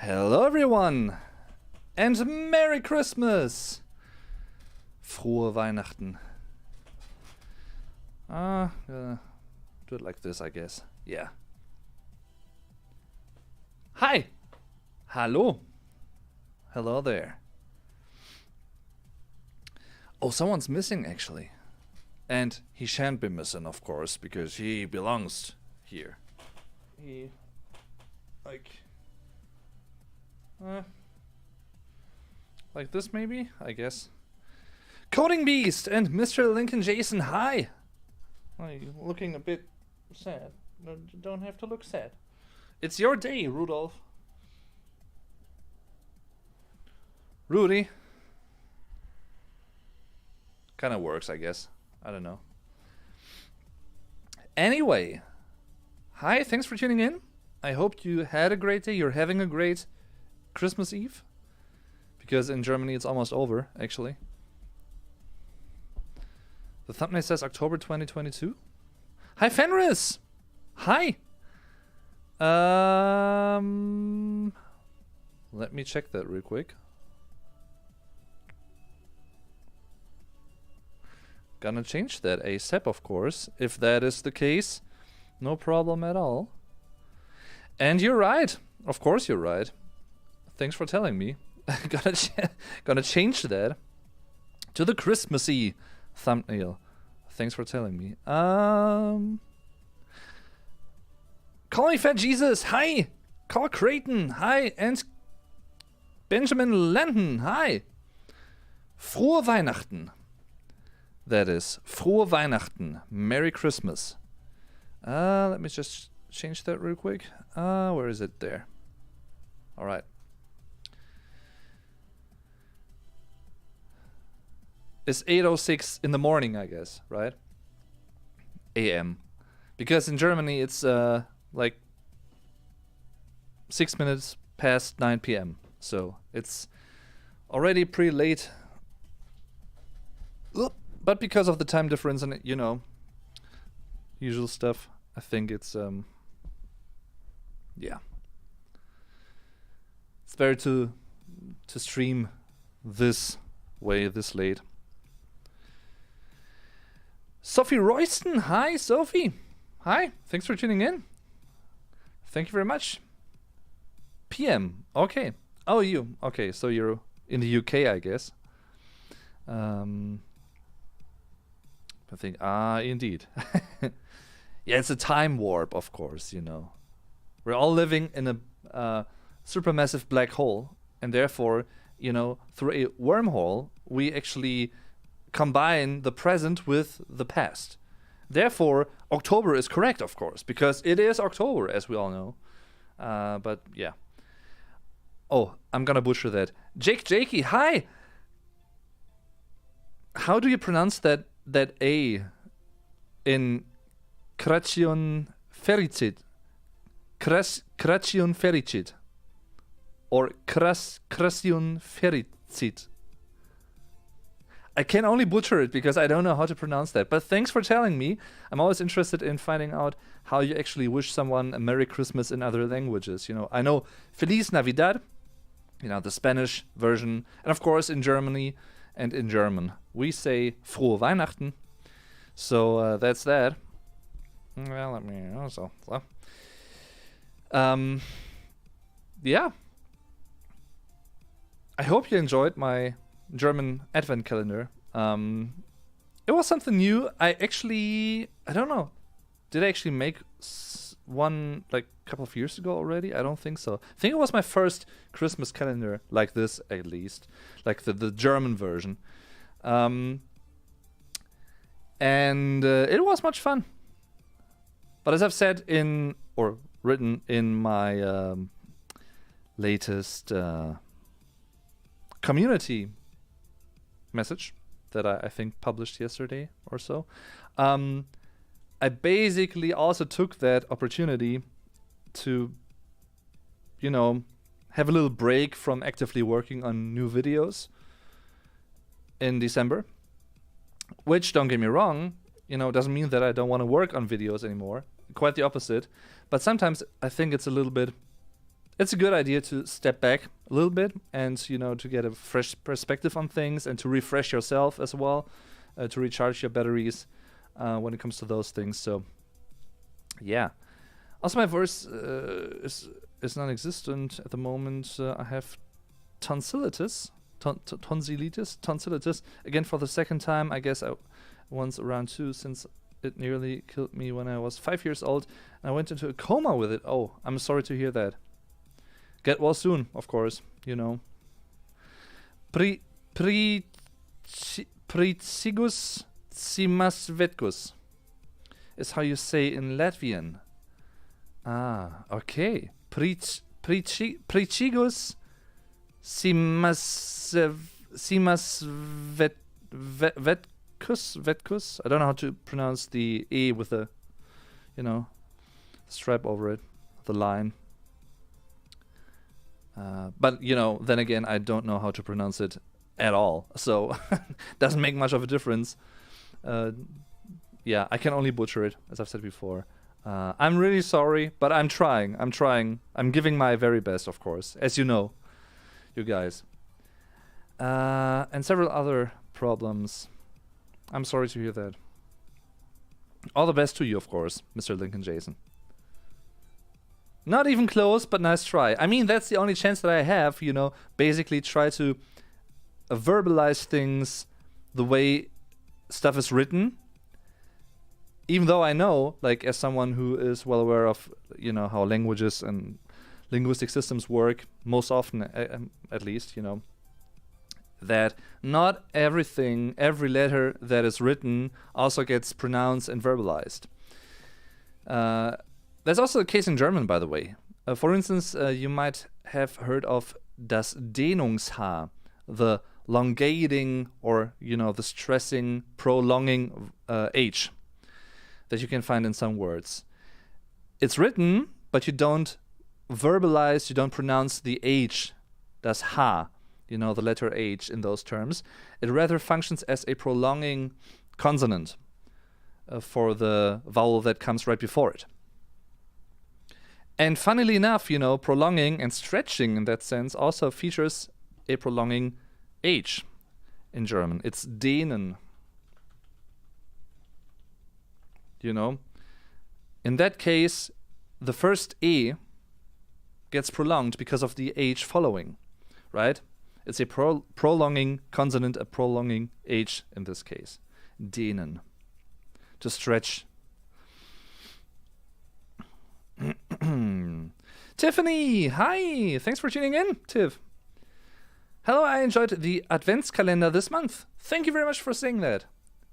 Hello everyone and Merry Christmas! Frohe Weihnachten. Do it like this, I guess. Yeah. Hi! Hallo! Hello there. Oh, someone's missing actually. And he shan't be missing, of course, because he belongs here. He... like this maybe, I guess. Coding Beast and Mr. Lincoln Jason, hi! Oh, you're looking a bit sad. No, you don't have to look sad. It's your day, Rudolph. Rudy. Kinda works, I guess. I don't know. Anyway. Hi, thanks for tuning in. I hope you had a great day. You're having a great Christmas Eve. Because in Germany it's almost over, actually. The thumbnail says October 2022. Hi, Fenris! Hi! Let me check that real quick. Gonna change that ASAP, of course. If that is the case, no problem at all. And you're right. Of course you're right. Thanks for telling me. Gonna change that to the Christmassy thumbnail. Thanks for telling me. Call me Fat Jesus. Hi. Carl Creighton. Hi. And Benjamin Landon. Hi. Frohe Weihnachten. That is Frohe Weihnachten. Merry Christmas. Let me just change that real quick. Where is it? There. All right. It's 8:06 in the morning, I guess, right? AM. Because in Germany it's like 6 minutes past 9 p.m. So it's already pretty late. But because of the time difference and, you know, usual stuff, I think it's, yeah. It's better to stream this way, this late. Sophie Royston, hi Sophie. Hi, thanks for tuning in. Thank you very much. PM, okay. Oh, you, okay, so you're in the UK, I guess. I think, indeed. Yeah, it's a time warp, of course, you know. We're all living in a supermassive black hole, and therefore, you know, through a wormhole, we actually combine the present with the past. Therefore, October is correct, of course, because it is October, as we all know. But yeah. Oh, I'm gonna butcher that. Jakey, hi! How do you pronounce that A in Kration Fericid? Kration Fericid. Or Kration Fericid. I can only butcher it because I don't know how to pronounce that. But thanks for telling me. I'm always interested in finding out how you actually wish someone a Merry Christmas in other languages. You know, I know Feliz Navidad, you know, the Spanish version. And of course in Germany and in German we say Frohe Weihnachten. So that's that. Well, let me also. Yeah. I hope you enjoyed my German advent calendar. It was something new. I don't know. Did I actually make one like a couple of years ago already? I don't think so. I think it was my first Christmas calendar like this, at least. Like the German version. And it was much fun. But as I've said or written in my latest community message that I think published yesterday or so, I basically also took that opportunity to, you know, have a little break from actively working on new videos in December. Which, don't get me wrong, you know, doesn't mean that I don't want to work on videos anymore. Quite the opposite. But sometimes I think it's a little bit it's a good idea to step back a little bit and, to get a fresh perspective on things and to refresh yourself as well, to recharge your batteries when it comes to those things. So, yeah. Also, my voice is non-existent at the moment. I have tonsillitis. Tonsillitis. Again, for the second time, I guess once around 2, since it nearly killed me when I was 5 years old. And I went into a coma with it. Oh, I'm sorry to hear that. Get well soon, of course, Pricigus simasvetkus is how you say in Latvian. Ah, okay. Pricigus simasvetkus. I don't know how to pronounce the E with the, stripe over it, the line. But, then again, I don't know how to pronounce it at all. So, doesn't make much of a difference. Yeah, I can only butcher it, as I've said before. I'm really sorry, but I'm trying. I'm giving my very best, of course, as you know, you guys. And several other problems. I'm sorry to hear that. All the best to you, of course, Mr. Lincoln Jason. Not even close, but nice try. I mean, that's the only chance that I have, basically try to verbalize things the way stuff is written. Even though I know, like, as someone who is well aware of, how languages and linguistic systems work, most often, at least, that not everything, every letter that is written also gets pronounced and verbalized. That's also the case in German, by the way. For instance, you might have heard of das Dehnungshaar, the elongating or, the stressing, prolonging H that you can find in some words. It's written, but you don't verbalize, you don't pronounce the H, das H, the letter H in those terms. It rather functions as a prolonging consonant for the vowel that comes right before it. And funnily enough, prolonging and stretching in that sense also features a prolonging H in German. It's dehnen. In that case, the first E gets prolonged because of the H following, right? It's a prolonging consonant, a prolonging H in this case. Dehnen. To stretch. Tiffany, hi! Thanks for tuning in, Tiff. Hello, I enjoyed the Adventskalender this month. Thank you very much for saying that.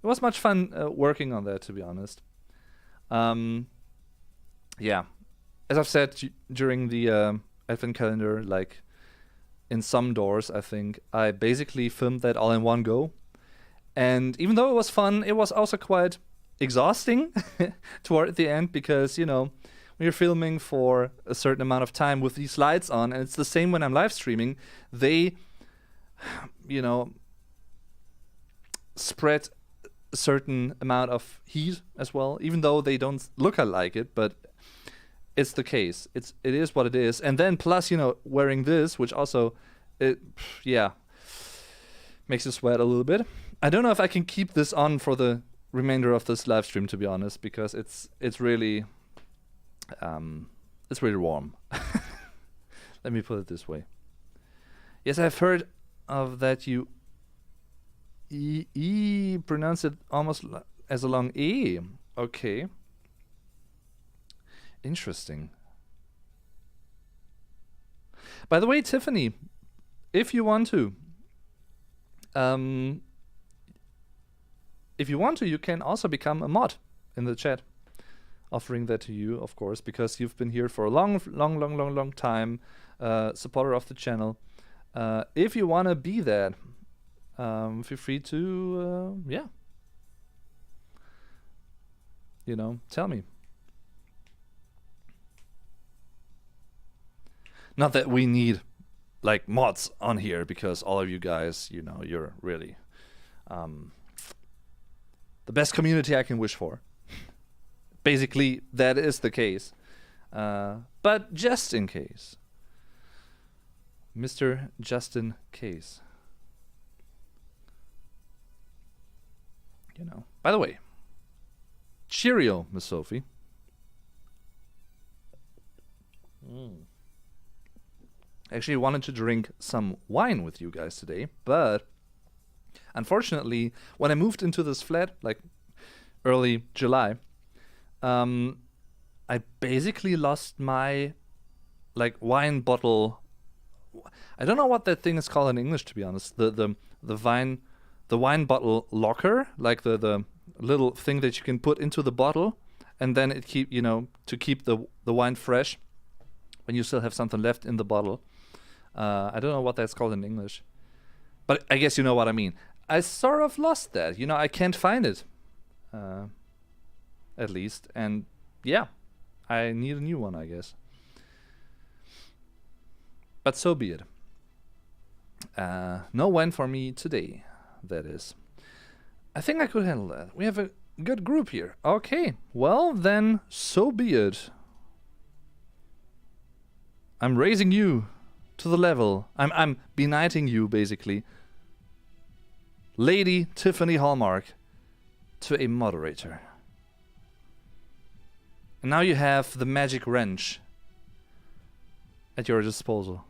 It was much fun working on that, to be honest. Yeah, as I've said during the Advent calendar, like in some doors, I think I basically filmed that all in one go. And even though it was fun, it was also quite exhausting toward the end because, when you're filming for a certain amount of time with these lights on, and it's the same when I'm live streaming, they, spread a certain amount of heat as well, even though they don't look like it, but it's the case. It is what it is. And then plus, wearing this, which also, makes you sweat a little bit. I don't know if I can keep this on for the remainder of this live stream, to be honest, because it's really warm. Let me put it this way. Yes, I've heard of that you pronounce it almost as a long E. Okay. Interesting. By the way, Tiffany, if you want to, you can also become a mod in the chat. Offering that to you, of course, because you've been here for a long time, supporter of the channel. If you want to be that, feel free to, tell me. Not that we need, like, mods on here, because all of you guys, you're really the best community I can wish for. Basically, that is the case. But just in case, Mr. Justin Case. You know. By the way, cheerio, Miss Sophie. I actually wanted to drink some wine with you guys today, but unfortunately, when I moved into this flat, like early July, I basically lost my like wine bottle. I don't know what that thing is called in English, to be honest. The wine bottle locker, like the little thing that you can put into the bottle, and then it to keep the wine fresh when you still have something left in the bottle. I don't know what that's called in English, but I guess you know what I mean. I sort of lost that. I can't find it, at least, and yeah, I need a new one, I guess. But so be it. No wine for me today, that is. I think I could handle that. We have a good group here. Okay, well then, so be it. I'm raising you to the level. I'm benighting you, basically. Lady Tiffany Hallmark to a moderator. And now you have the magic wrench at your disposal.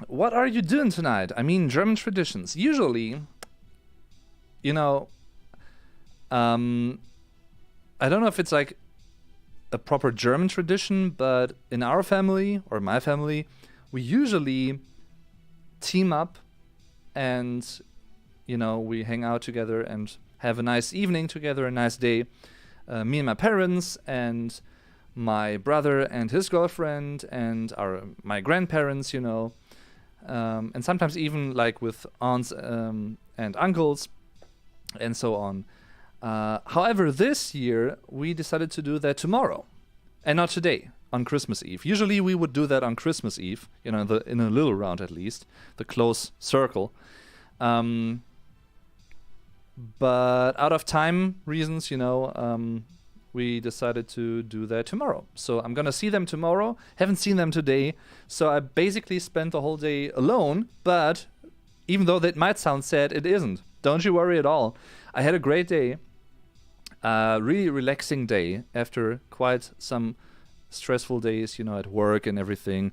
What are you doing tonight? I mean, German traditions. Usually, I don't know if it's like a proper German tradition, but in our family, or my family, we usually team up and, we hang out together and have a nice evening together, a nice day. Me and my parents and my brother and his girlfriend and my grandparents, and sometimes even like with aunts and uncles and so on. However, this year we decided to do that tomorrow and not today, on Christmas Eve. Usually we would do that on Christmas Eve, in a little round at least, the close circle. But out of time reasons, we decided to do that tomorrow. So I'm gonna see them tomorrow. Haven't seen them today, so I basically spent the whole day alone. But even though that might sound sad, it isn't. Don't you worry at all. I had a great day, really relaxing day after quite some stressful days, at work and everything.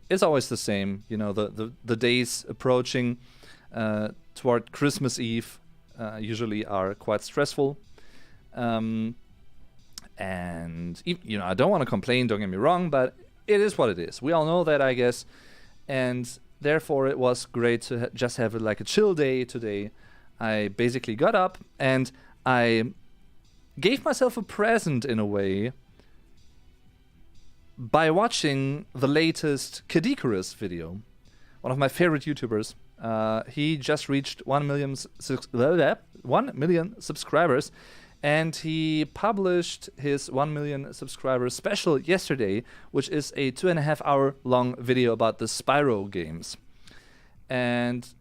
It's always the same, the days approaching toward Christmas Eve usually are quite stressful. And I don't want to complain, don't get me wrong, but it is what it is. We all know that, I guess, and therefore it was great to just have like a chill day today. I basically got up and I gave myself a present in a way by watching the latest Kadikarus video, one of my favorite YouTubers. He just reached 1 million subscribers. And he published his 1 million subscribers special yesterday, which is a 2.5 hour long video about the Spyro games. And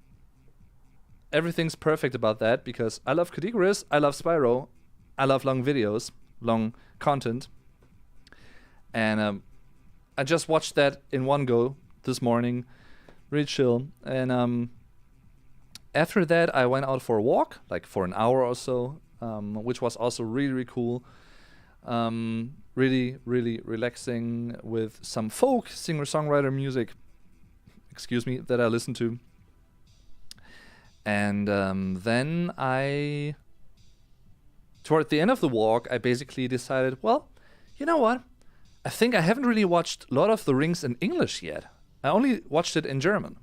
everything's perfect about that because I love Kadikarus, I love Spyro, I love long videos, long content. And I just watched that in one go this morning, really chill. And after that, I went out for a walk, like for an hour or so. Which was also really, really cool. Really, really relaxing with some folk singer-songwriter music, that I listened to. And then toward the end of the walk, I basically decided, well, you know what? I think I haven't really watched Lord of the Rings in English yet. I only watched it in German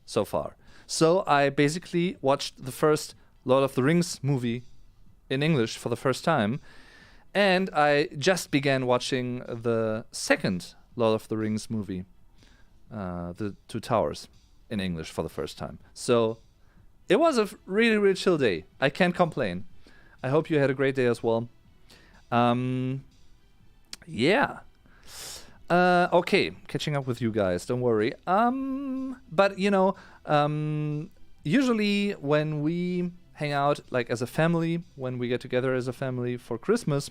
so far. So I basically watched the first Lord of the Rings movie in English for the first time, and I just began watching the second Lord of the Rings movie, The Two Towers, in English for the first time. So it was a really, really chill day. I can't complain. I hope you had a great day as well. Yeah. Okay, catching up with you guys, don't worry. But usually when we hang out like as a family, when we get together as a family for Christmas,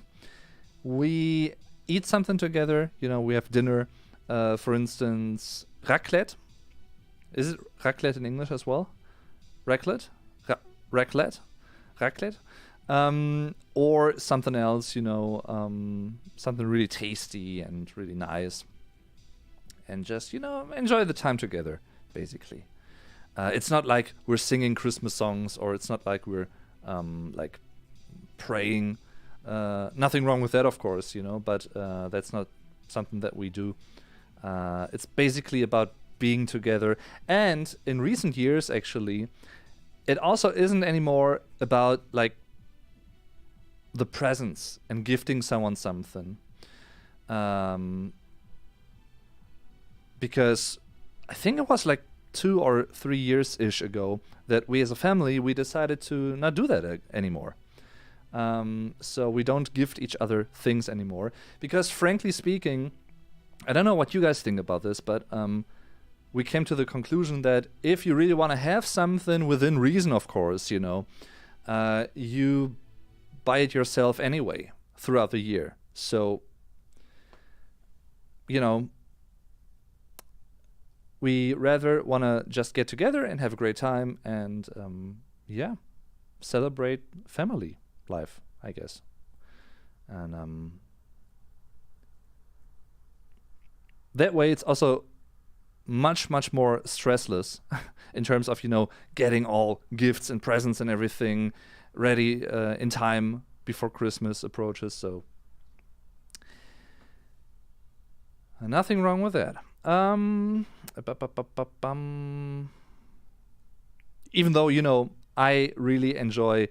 we eat something together. We have dinner. For instance, raclette. Is it raclette in English as well? Raclette? Raclette? Raclette? Or something else, something really tasty and really nice. And just, enjoy the time together, basically. It's not like we're singing Christmas songs, or it's not like we're like praying. Nothing wrong with that, of course, but that's not something that we do. It's basically about being together. And in recent years, actually, it also isn't anymore about like the presents and gifting someone something. Because I think it was like 2 or 3 years-ish ago that we as a family, we decided to not do that anymore. So we don't gift each other things anymore. Because frankly speaking, I don't know what you guys think about this, but we came to the conclusion that if you really want to have something within reason, of course, you buy it yourself anyway throughout the year. So, we rather want to just get together and have a great time and, celebrate family life, I guess. And that way it's also much, much more stressless in terms of, getting all gifts and presents and everything ready in time before Christmas approaches. So nothing wrong with that. Even though, I really enjoy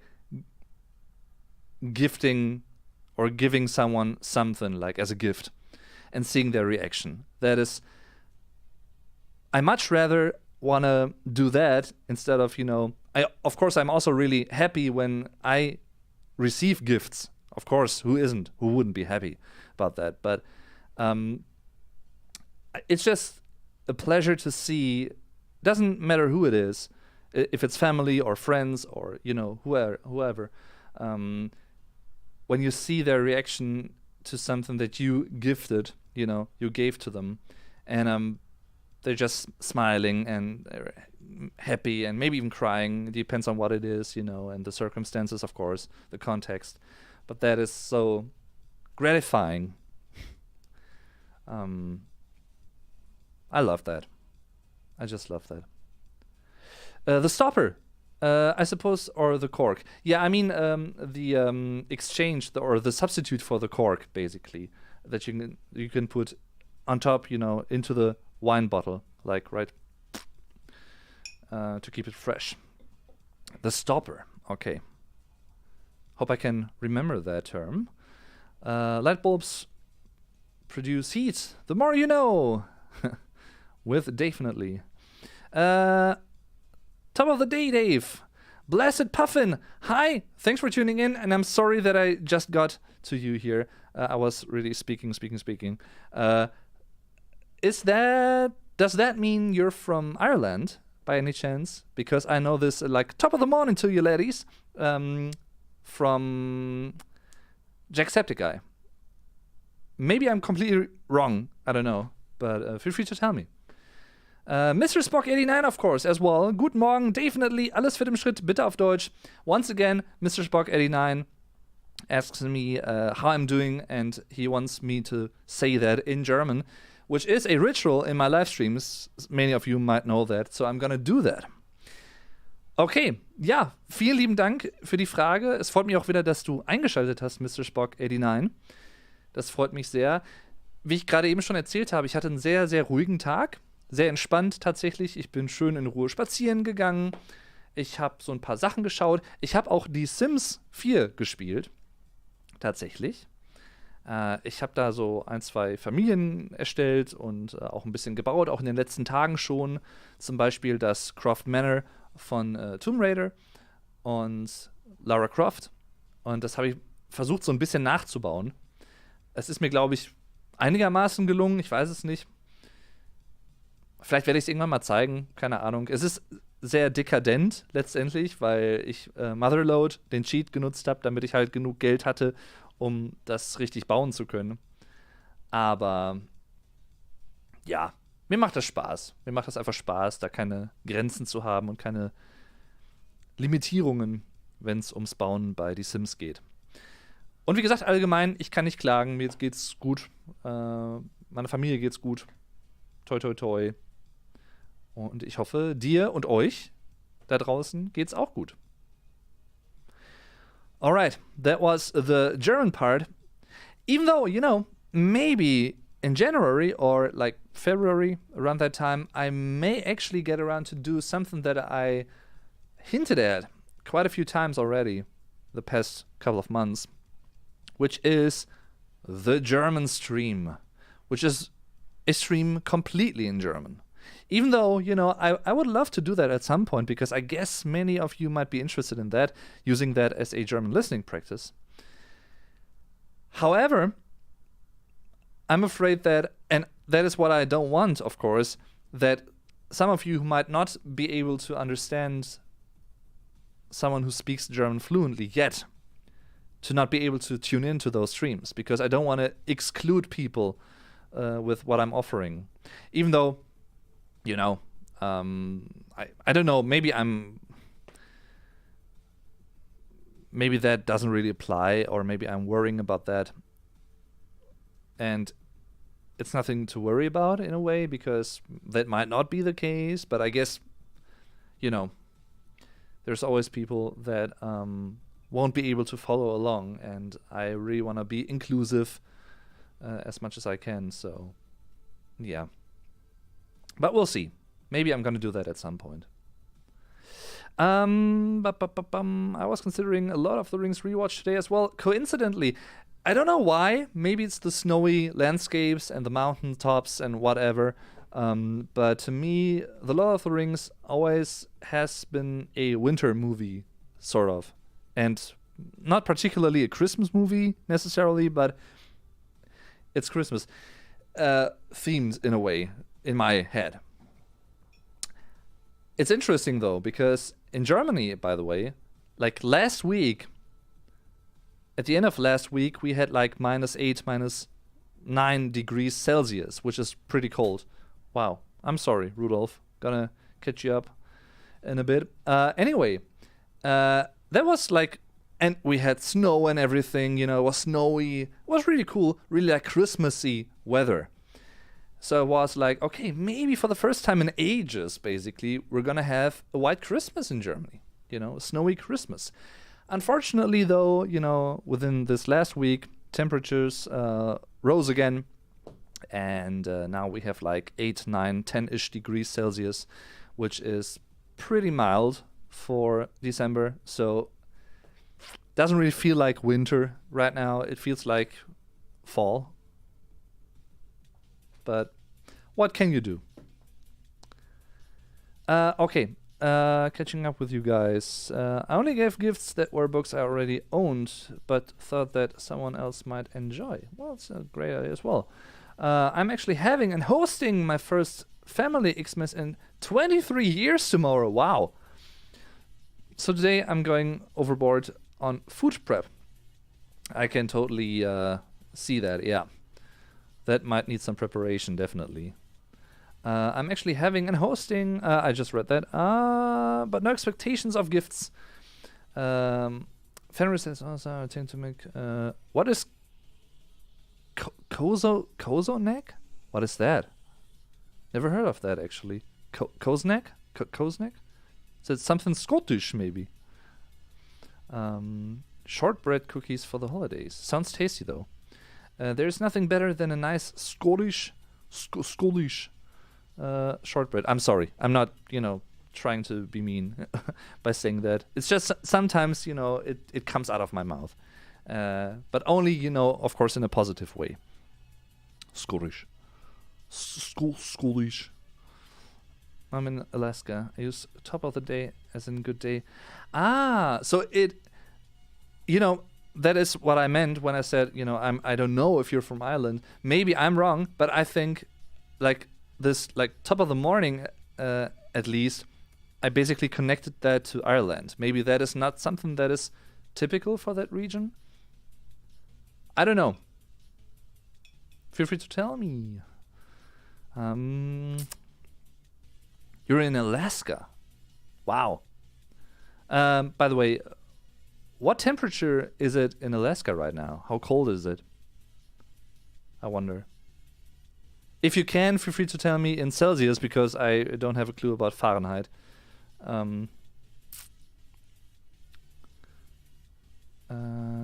gifting or giving someone something like as a gift and seeing their reaction. That is, I much rather want to do that instead of, of course, I'm also really happy when I receive gifts. Of course, who isn't? Who wouldn't be happy about that? But it's just a pleasure to see. Doesn't matter who it is, if it's family or friends or whoever. When you see their reaction to something that you gifted, you gave to them, and they're just smiling and happy and maybe even crying. It depends on what it is, and the circumstances, of course, the context. But that is so gratifying. I love that. I just love that. The stopper, I suppose, or the cork. Yeah, I mean the exchange or the substitute for the cork, basically, that you can put on top, into the wine bottle, like right, to keep it fresh. The stopper. Okay. Hope I can remember that term. Light bulbs produce heat. The more you know. With definitely. Top of the day, Dave. Blessed Puffin. Hi. Thanks for tuning in. And I'm sorry that I just got to you here. I was really speaking. Does that mean you're from Ireland by any chance? Because I know this like top of the morning to you, ladies. From Jacksepticeye. Maybe I'm completely wrong. I don't know. But feel free to tell me. Mr. Spock 89, of course, as well. Guten Morgen, definitely. Alles fit im Schritt, bitte auf Deutsch. Once again, Mr. Spock 89 asks me how I'm doing, and he wants me to say that in German, which is a ritual in my live streams. Many of you might know that, so I'm gonna do that. Okay, ja, vielen lieben Dank für die Frage. Es freut mich auch wieder, dass du eingeschaltet hast, Mr. Spock 89. Das freut mich sehr. Wie ich gerade eben schon erzählt habe, ich hatte einen sehr, sehr ruhigen Tag. Sehr entspannt tatsächlich. Ich bin schön in Ruhe spazieren gegangen. Ich habe so ein paar Sachen geschaut. Ich habe auch die Sims 4 gespielt. Tatsächlich. Ich habe da so 1, 2 Familien erstellt und auch ein bisschen gebaut, auch in den letzten Tagen schon. Zum Beispiel das Croft Manor von Tomb Raider und Lara Croft. Und das habe ich versucht, so ein bisschen nachzubauen. Es ist mir, glaube ich, einigermaßen gelungen. Ich weiß es nicht. Vielleicht werde ich es irgendwann mal zeigen. Keine Ahnung. Es ist sehr dekadent letztendlich, weil ich Motherload, den Cheat, genutzt habe, damit ich halt genug Geld hatte, um das richtig bauen zu können. Aber ja, mir macht das Spaß. Mir macht das einfach Spaß, da keine Grenzen zu haben und keine Limitierungen, wenn es ums Bauen bei Die Sims geht. Und wie gesagt, allgemein, ich kann nicht klagen, mir geht's gut. Meiner Familie geht's gut. Toi, toi, toi. Und ich hoffe, dir und euch da draußen geht's auch gut. Alright, that was the German part. Even though, maybe in January or like February, around that time, I may actually get around to do something that I hinted at quite a few times already the past couple of months, which is the German stream, which is a stream completely in German. Even though, I would love to do that at some point, because I guess many of you might be interested in that, using that as a German listening practice. However, I'm afraid that, and that is what I don't want, of course, that some of you who might not be able to understand someone who speaks German fluently yet, to not be able to tune into those streams, because I don't want to exclude people with what I'm offering. Even though, I don't know, maybe that doesn't really apply, or maybe I'm worrying about that. And it's nothing to worry about in a way, because that might not be the case, but I guess, there's always people that won't be able to follow along, and I really want to be inclusive as much as I can, so yeah. But we'll see. Maybe I'm going to do that at some point. I was considering a Lord of the Rings rewatch today as well. Coincidentally, I don't know why. Maybe it's the snowy landscapes and the mountain tops and whatever. But to me, The Lord of the Rings always has been a winter movie, sort of. And not particularly a Christmas movie, necessarily, but it's Christmas themed in a way, in my head. It's interesting, though, because in Germany, by the way, like last week, at the end of last week, we had like -8, -9 degrees Celsius, which is pretty cold. Wow. I'm sorry, Rudolph. Gonna catch you up in a bit. Anyway, that was like, and we had snow and everything, it was snowy. It was really cool, really like Christmassy weather. So it was like, okay, maybe for the first time in ages, basically, we're gonna have a white Christmas in Germany, a snowy Christmas. Unfortunately, though, within this last week, temperatures rose again, and now we have like 8, 9, 10-ish degrees Celsius, which is pretty mild for December. So doesn't really feel like winter right now. It feels like fall. But what can you do? Okay. Catching up with you guys. I only gave gifts that were books I already owned, but thought that someone else might enjoy. Well, it's a great idea as well. I'm actually having and hosting my first family Xmas in 23 years tomorrow. Wow. So today I'm going overboard on food prep. I can totally see that, yeah. That might need some preparation, definitely. I'm actually having and hosting, I just read that, but no expectations of gifts. Fenris says, I tend to make, what is Kozonek? What is that? Never heard of that, actually. Koznek? Koznek? So it's something Scottish, maybe. Shortbread cookies for the holidays. Sounds tasty, though. There's nothing better than a nice Scottish shortbread. I'm sorry. I'm not, trying to be mean by saying that. It's just sometimes, it comes out of my mouth. But only, of course, in a positive way. Scottish. Scottish. I'm in Alaska. I use top of the day as in good day. So it, that is what I meant when I said, I don't know if you're from Ireland. Maybe I'm wrong, but I think like this, like top of the morning, at least, I basically connected that to Ireland. Maybe that is not something that is typical for that region. I don't know. Feel free to tell me. You're in Alaska. Wow. By the way, what temperature is it in Alaska right now? How cold is it? I wonder. If you can, feel free to tell me in Celsius, because I don't have a clue about Fahrenheit.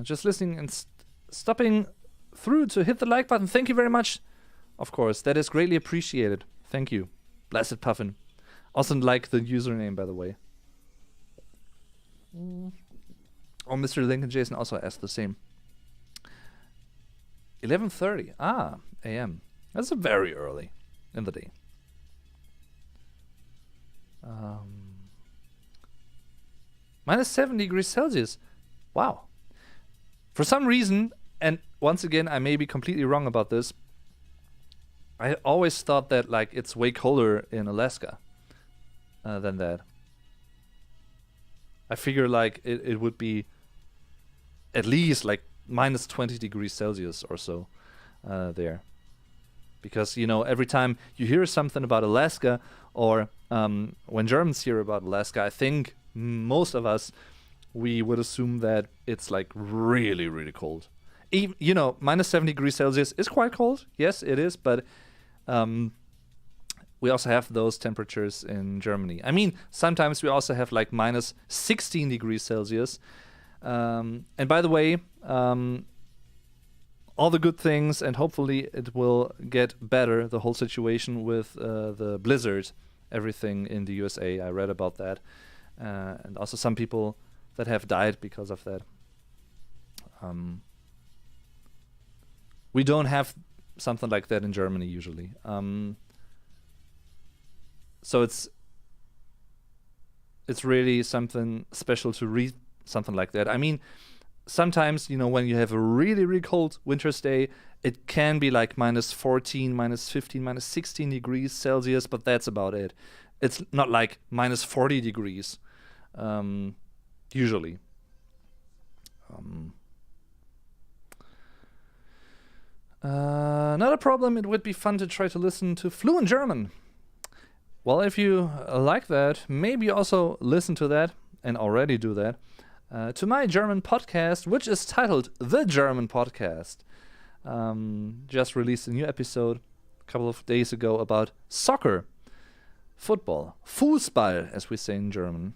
Just listening and stopping through to hit the like button. Thank you very much. Of course, that is greatly appreciated. Thank you. Blessed Puffin. Also like the username, by the way. Oh, Mr. Lincoln Jason also asked the same. 11:30 a.m. That's very early in the day. Minus 7 degrees Celsius. Wow. For some reason, and once again, I may be completely wrong about this, I always thought that like it's way colder in Alaska than that. I figure like it would be at least like minus 20 degrees Celsius or so there. Because, you know, every time you hear something about Alaska, or when Germans hear about Alaska, I think most of us, we would assume that it's like really, really cold. Even, you know, minus 7 degrees Celsius is quite cold. Yes, it is. But we also have those temperatures in Germany. I mean, sometimes we also have like minus 16 degrees Celsius. And by the way, all the good things, and hopefully it will get better, the whole situation with the blizzard, everything in the USA. I read about that. And also some people that have died because of that. We don't have something like that in Germany usually. So it's really something special to read something like that. I mean, sometimes, you know, when you have a really, really cold winter's day, it can be like minus 14, minus 15, minus 16 degrees Celsius, but that's about it. It's not like minus 40 degrees, usually. Not a problem. It would be fun to try to listen to fluent German. Well, if you like that, maybe also listen to that, and already do that, to my German podcast, which is titled The German Podcast. Just released a new episode a couple of days ago about soccer, football, Fußball, as we say in German.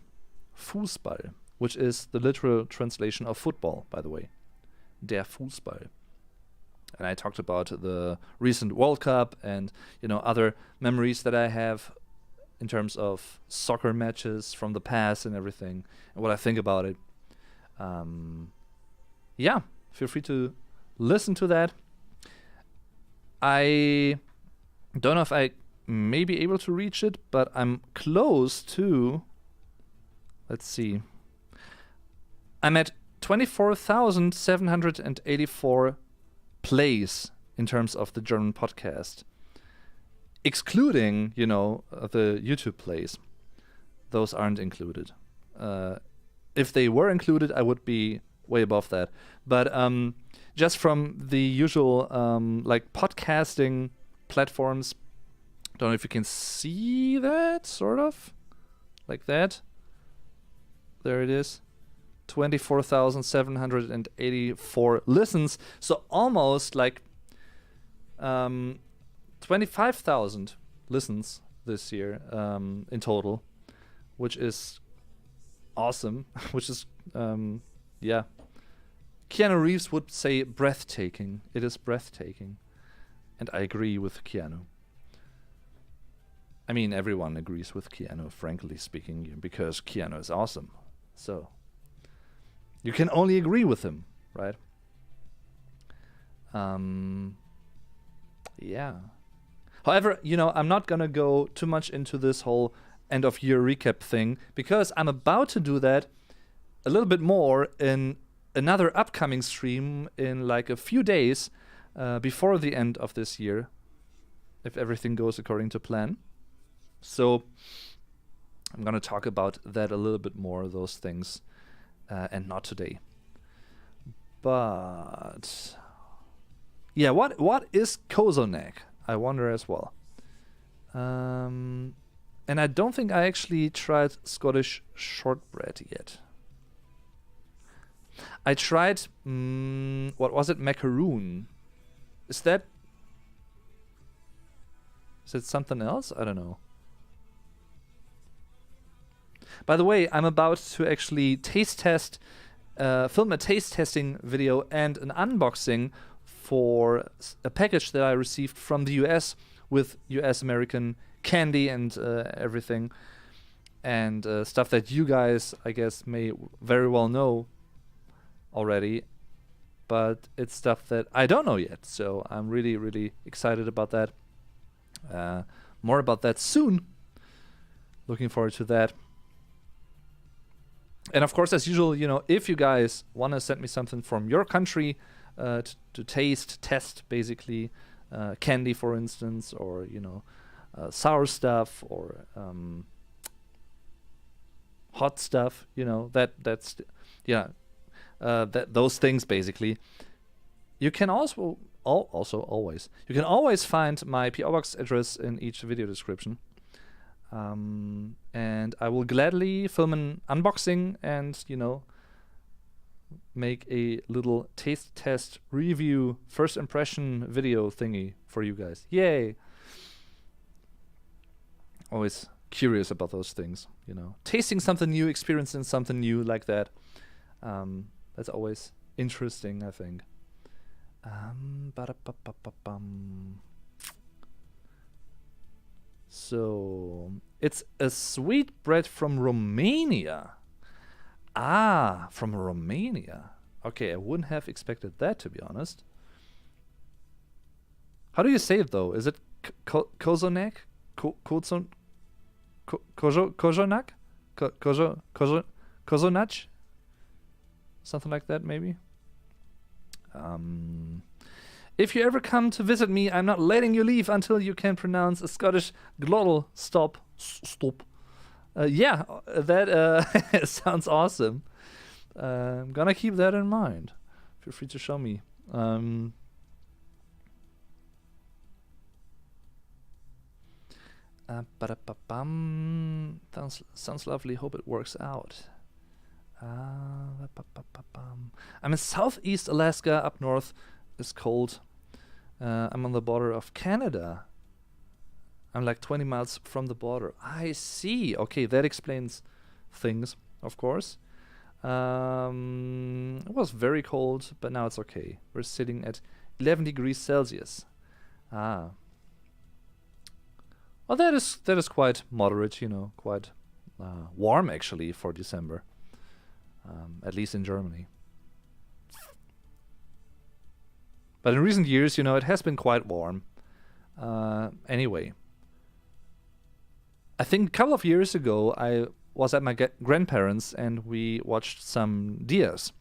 Fußball, which is the literal translation of football, by the way. Der Fußball. And I talked about the recent World Cup and, you know, other memories that I have in terms of soccer matches from the past and everything, and what I think about it. Yeah, feel free to listen to that. I don't know if I may be able to reach it, but I'm close to, let's see, I'm at 24,784 plays in terms of the German podcast, excluding, you know, the YouTube plays. Those aren't included. If they were included, I would be way above that. But just from the usual like podcasting platforms, don't know if you can see that, sort of, like that. There it is. 24,784 listens. So almost like 25,000 listens this year in total, which is awesome. Which is, yeah. Keanu Reeves would say breathtaking. It is breathtaking. And I agree with Keanu. I mean, everyone agrees with Keanu, frankly speaking, because Keanu is awesome. So you can only agree with him, right? Yeah. However, you know, I'm not gonna go too much into this whole end of year recap thing, because I'm about to do that a little bit more in another upcoming stream in like a few days before the end of this year, if everything goes according to plan. So I'm gonna talk about that a little bit more, those things, and not today. But Yeah, what is Kozonek? I wonder as well. And I don't think I actually tried Scottish shortbread yet. I tried, what was it, macaroon? Is that something else? I don't know. By the way, I'm about to actually taste test, film a taste testing video and an unboxing for a package that I received from the US with US American candy and everything, and stuff that you guys, I guess, may very well know already, but it's stuff that I don't know yet, so I'm really, really excited about that. More about that soon. Looking forward to that. And of course, as usual, you know, if you guys want to send me something from your country to taste, test, basically, candy, for instance, or, you know, sour stuff, or hot stuff, you know, that's yeah, those things basically. You can also always you can always find my PO box address in each video description. And I will gladly film an unboxing and, you know, make a little taste test review first impression video thingy for you guys. Yay! Always curious about those things, you know. Tasting something new, experiencing something new like that. That's always interesting, I think. So, it's a sweet bread from Romania. Ah, from Romania. Okay, I wouldn't have expected that, to be honest. How do you say it, though? Is it Kozonek? Kozonak? Kozonach? Something like that, maybe? If you ever come to visit me, I'm not letting you leave until you can pronounce a Scottish glottal stop. Yeah, that sounds awesome. I'm gonna keep that in mind. Feel free to show me. Sounds lovely. Hope it works out. I'm in Southeast Alaska. Up north is cold. I'm on the border of Canada. I'm like 20 miles from the border. I see. Okay, that explains things, of course. It was very cold, but now it's okay. We're sitting at 11 degrees Celsius. Ah. Well, that is quite moderate, you know, quite warm actually for December. At least in Germany. But in recent years, you know, it has been quite warm. Anyway. I think a couple of years ago, I was at my grandparents and we watched some deers.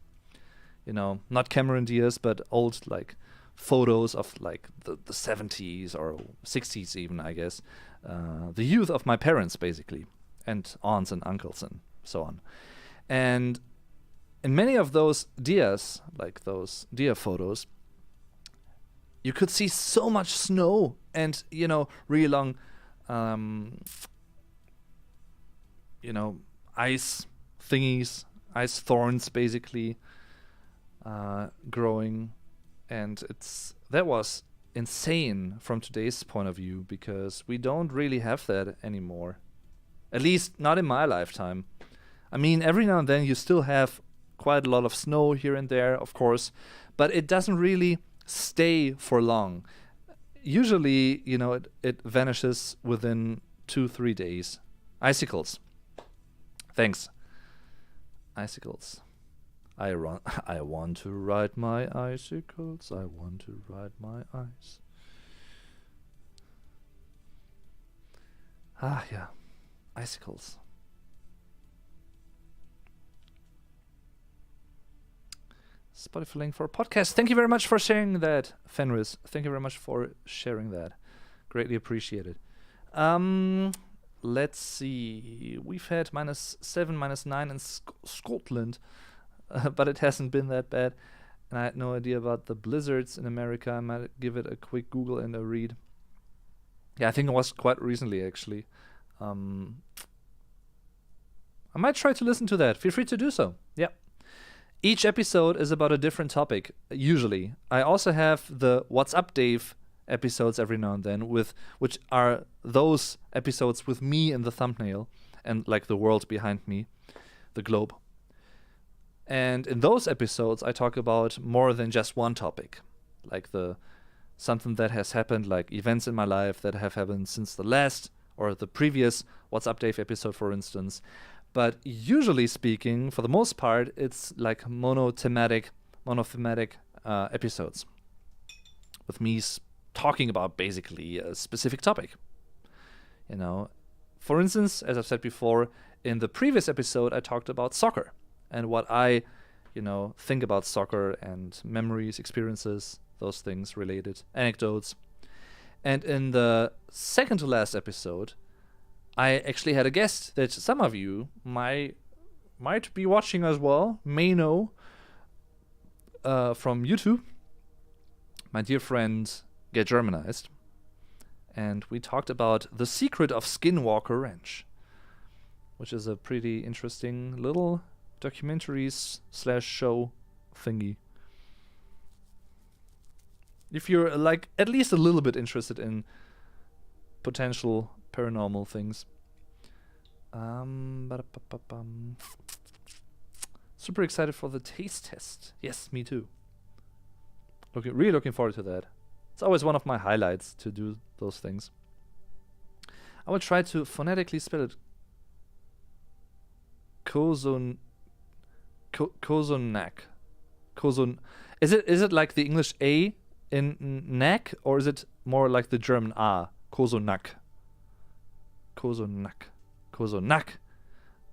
You know, not Cameron deers, but old, like, photos of, like, the 70s or 60s even, I guess. The youth of my parents, basically. And aunts and uncles and so on. And in many of those deers, like those deer photos, you could see so much snow and, you know, really long, you know, ice thingies, ice thorns, basically, growing. And that was insane from today's point of view, because we don't really have that anymore. At least not in my lifetime. I mean, every now and then you still have quite a lot of snow here and there, of course, but it doesn't really stay for long. Usually, you know, it vanishes within 2-3 days. Icicles. Thanks. Icicles. I want to ride my icicles. I want to ride my ice. Ah, yeah. Icicles. Spotify link for a podcast. Thank you very much for sharing that, Fenris. Thank you very much for sharing that. Greatly appreciated. Let's see. We've had -7, -9 in Scotland, but it hasn't been that bad. and I had no idea about the blizzards in America. I might give it a quick Google and a read. Yeah, I think it was quite recently, actually. I might try to listen to that. Feel free to do so. Yeah. Each episode is about a different topic, usually. I also have the What's Up Dave episodes every now and then, which are those episodes with me in the thumbnail and like the world behind me, the globe. And in those episodes, I talk about more than just one topic, like something that has happened, like events in my life that have happened since the last or the previous What's Up Dave episode, for instance. But usually speaking, for the most part, it's like monothematic episodes with me talking about basically a specific topic. You know, for instance, as I've said before, in the previous episode, I talked about soccer and what I, think about soccer and memories, experiences, those things related, anecdotes. And in the second to last episode, I actually had a guest that some of you might be watching as well, may know from YouTube. My dear friend Get Germanized. And we talked about The Secret of Skinwalker Ranch, which is a pretty interesting little documentaries/show thingy. If you're like at least a little bit interested in potential paranormal things. Super excited for the taste test. Yes, me too. Really looking forward to that. It's always one of my highlights to do those things. I will try to phonetically spell it. Kozonak. Is it like the English A in neck, or is it more like the German A? Kozonak.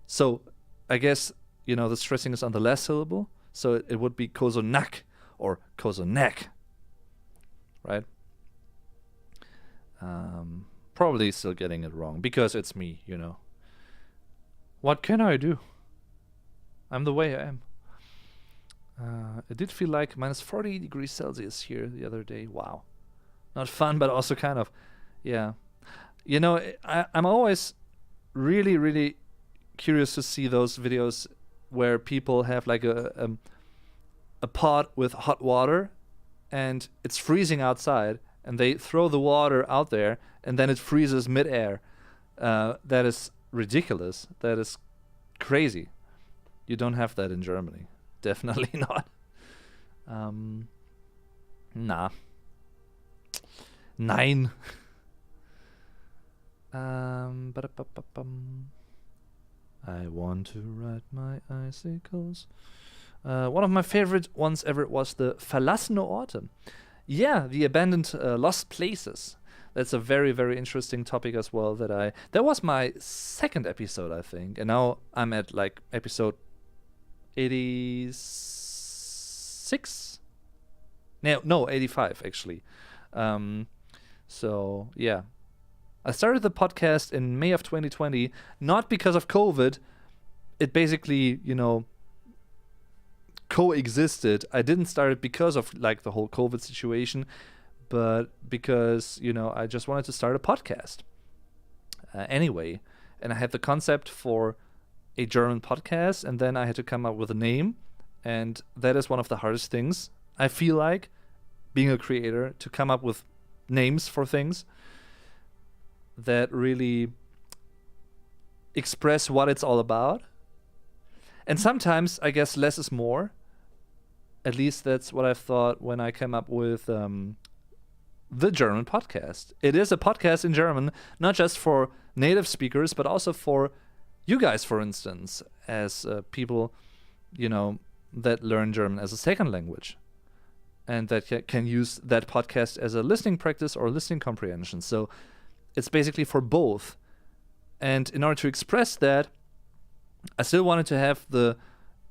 So I guess the stressing is on the last syllable, so it would be Kozonak or Kozonak, right? Probably still getting it wrong because it's me, What can I do? I'm the way I am. It did feel like minus 40 degrees Celsius here the other day. Wow. Not fun, but also kind of, yeah. I'm always really, really curious to see those videos where people have like a pot with hot water and it's freezing outside and they throw the water out there and then it freezes midair. That is ridiculous. That is crazy. You don't have that in Germany. Definitely not. Nah. Nein. I want to ride my icicles. One of my favorite ones ever was the Verlassene Orte. Yeah, the abandoned lost places. That's a very, very interesting topic as well. That was my second episode, I think, and now I'm at like episode 86. No, 85 actually. So yeah. I started the podcast in May of 2020, not because of COVID. It basically, coexisted. I didn't start it because of like the whole COVID situation, but because, I just wanted to start a podcast. Anyway, and I had the concept for a German podcast, and then I had to come up with a name, and that is one of the hardest things, I feel like, being a creator, to come up with names for things that really express what it's all about. And sometimes, I guess, less is more. At least that's what I thought when I came up with the German podcast. It is a podcast in German, not just for native speakers, but also for you guys, for instance, as people, that learn German as a second language. And that can use that podcast as a listening practice or listening comprehension. So it's basically for both. And in order to express that, I still wanted to have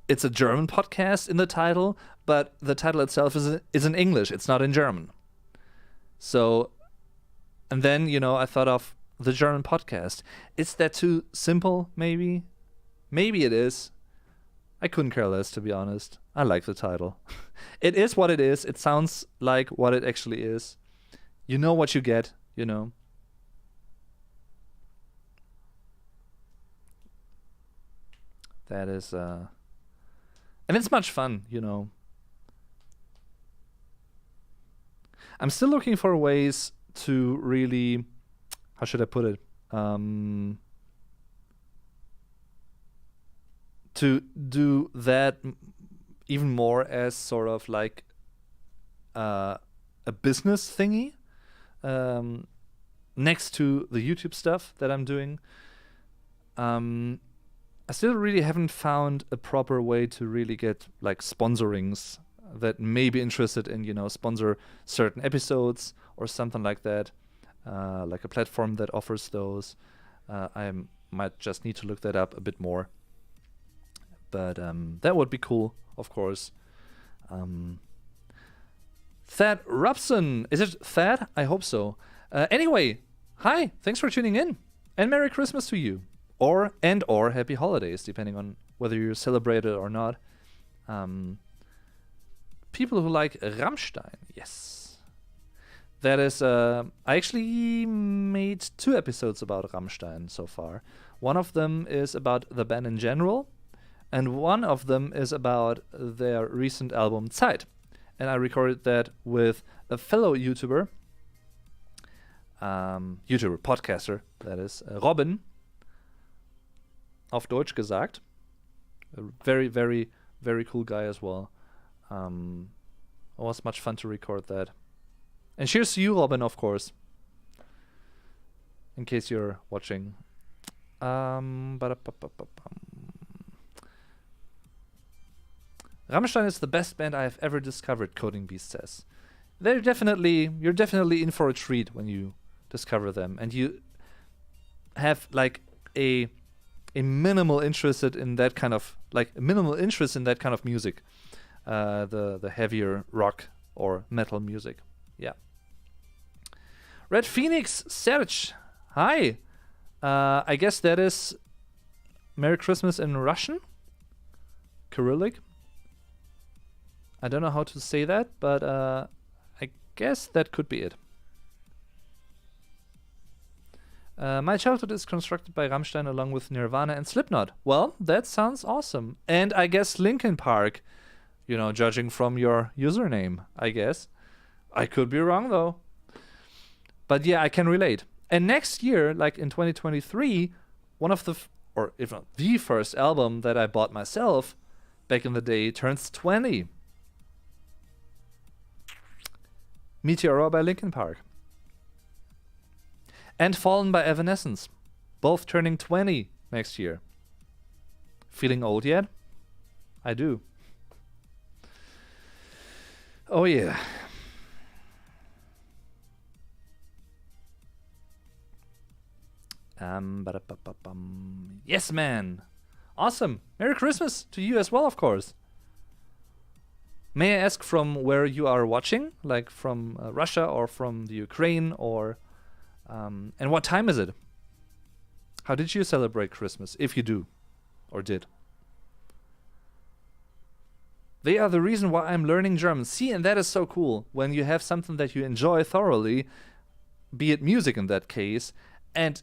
it's a German podcast in the title, but the title itself is in English. It's not in German. So, and then, I thought of the German podcast. Is that too simple, maybe? Maybe it is. I couldn't care less, to be honest. I like the title. It is what it is. It sounds like what it actually is. You know what you get, you know. That is, and it's much fun, you know. I'm still looking for ways to really, how should I put it? To do that even more as sort of like a business thingy next to the YouTube stuff that I'm doing. I still really haven't found a proper way to really get like sponsorings that may be interested in, you know, sponsor certain episodes or something like that, like a platform that offers those. I might just need to look that up a bit more. But that would be cool, of course. Thad Robson. Is it Thad? I hope so. Anyway, hi. Thanks for tuning in. And Merry Christmas to you. Or Happy Holidays, depending on whether you celebrate it or not. People who like Rammstein. Yes. That is... I actually made 2 episodes about Rammstein so far. One of them is about the band in general. And one of them is about their recent album, Zeit. And I recorded that with a fellow YouTuber, podcaster, that is, Robin, auf Deutsch gesagt. A very, very, very cool guy as well. It was much fun to record that. And cheers to you, Robin, of course. In case you're watching. Rammstein is the best band I have ever discovered, Coding Beast says. You're definitely in for a treat when you discover them, and you have like a minimal interest in that kind of music, the heavier rock or metal music. Yeah. Red Phoenix Serge, hi. I guess that is Merry Christmas in Russian, Cyrillic. I don't know how to say that, but I guess that could be it. My childhood is constructed by Rammstein along with Nirvana and Slipknot. Well, that sounds awesome. And I guess Linkin Park, you know, judging from your username, I guess. I could be wrong, though. But yeah, I can relate. And next year, like in 2023, one of or if not the first album that I bought myself back in the day turns 20. Meteora by Linkin Park. And Fallen by Evanescence. Both turning 20 next year. Feeling old yet? I do. Oh yeah. Yes, man. Awesome. Merry Christmas to you as well, of course. May I ask from where you are watching? Like from Russia or from the Ukraine or... and what time is it? How did you celebrate Christmas, if you do or did? They are the reason why I'm learning German. See, and that is so cool. When you have something that you enjoy thoroughly, be it music in that case, and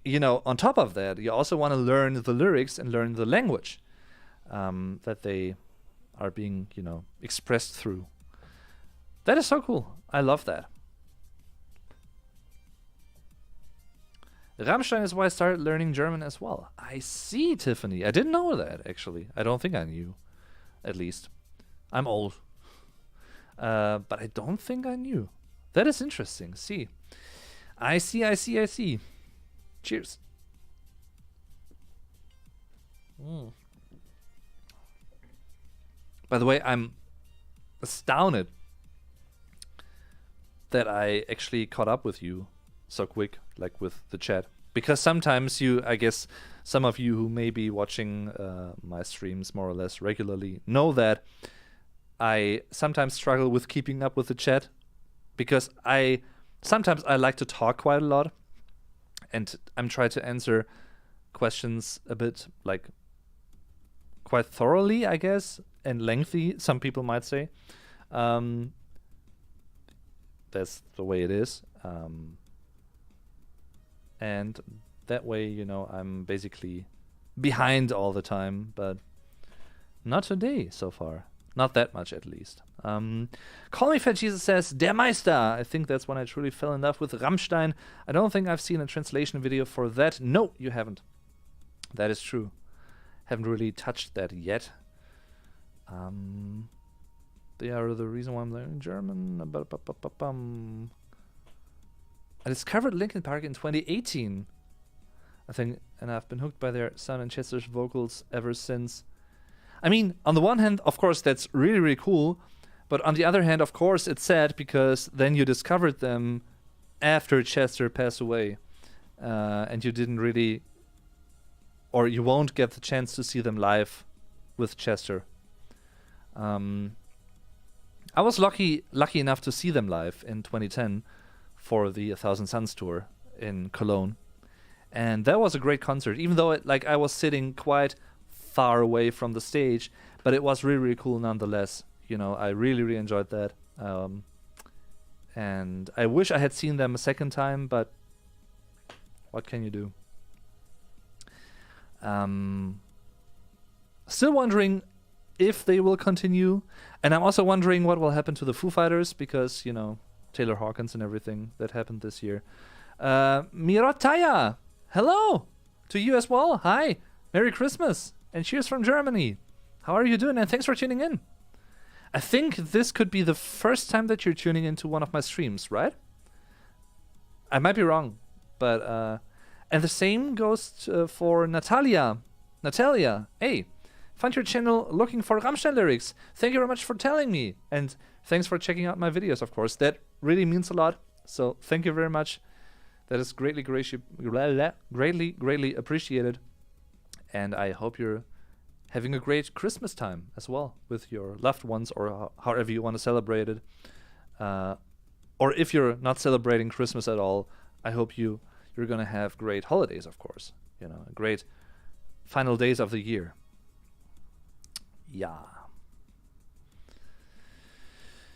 you know, on top of that, you also want to learn the lyrics and learn the language that they are being, you know, expressed through. That is so cool. I love that. Rammstein is why I started learning German as well. I see, Tiffany. I didn't know that, actually. I don't think I knew, at least. I'm old. But I don't think I knew. That is interesting. See. I see. Cheers. By the way, I'm astounded that I actually caught up with you so quick, like with the chat. Because sometimes I guess some of you who may be watching my streams more or less regularly know that I sometimes struggle with keeping up with the chat because sometimes I like to talk quite a lot and I'm trying to answer questions a bit like quite thoroughly, I guess, and lengthy, some people might say. That's the way it is. And that way, you know, I'm basically behind all the time, but not today so far. Not that much, at least. Call Me Fat Jesus says, Der Meister. I think that's when I truly fell in love with Rammstein. I don't think I've seen a translation video for that. No, you haven't. That is true. Haven't really touched that yet. They are the reason why I'm learning German. I discovered Linkin Park in 2018, I think, and I've been hooked by their sound and Chester's vocals ever since. I mean, on the one hand, of course, that's really, really cool. But on the other hand, of course, it's sad because then you discovered them after Chester passed away. And you didn't really, or you won't get the chance to see them live with Chester. I was lucky enough to see them live in 2010 for the 1,000 Suns tour in Cologne. And that was a great concert, even though I was sitting quite far away from the stage, but it was really, really cool nonetheless. You know, I really, really enjoyed that. And I wish I had seen them a second time, but what can you do? Still wondering if they will continue. And I'm also wondering what will happen to the Foo Fighters, because, you know, Taylor Hawkins and everything that happened this year. Mirotaya, hello to you as well. Hi, Merry Christmas, and cheers from Germany. How are you doing? And thanks for tuning in. I think this could be the first time that you're tuning into one of my streams, right? I might be wrong, but and the same goes for Natalia. Natalia, hey, found your channel looking for Rammstein lyrics. Thank you very much for telling me, and thanks for checking out my videos, of course. That really means a lot, so thank you very much. That is greatly appreciated, and I hope you're having a great Christmas time as well with your loved ones, or however you want to celebrate it. Or if you're not celebrating Christmas at all, I hope you're going to have great holidays, of course. You know, great final days of the year. Yeah.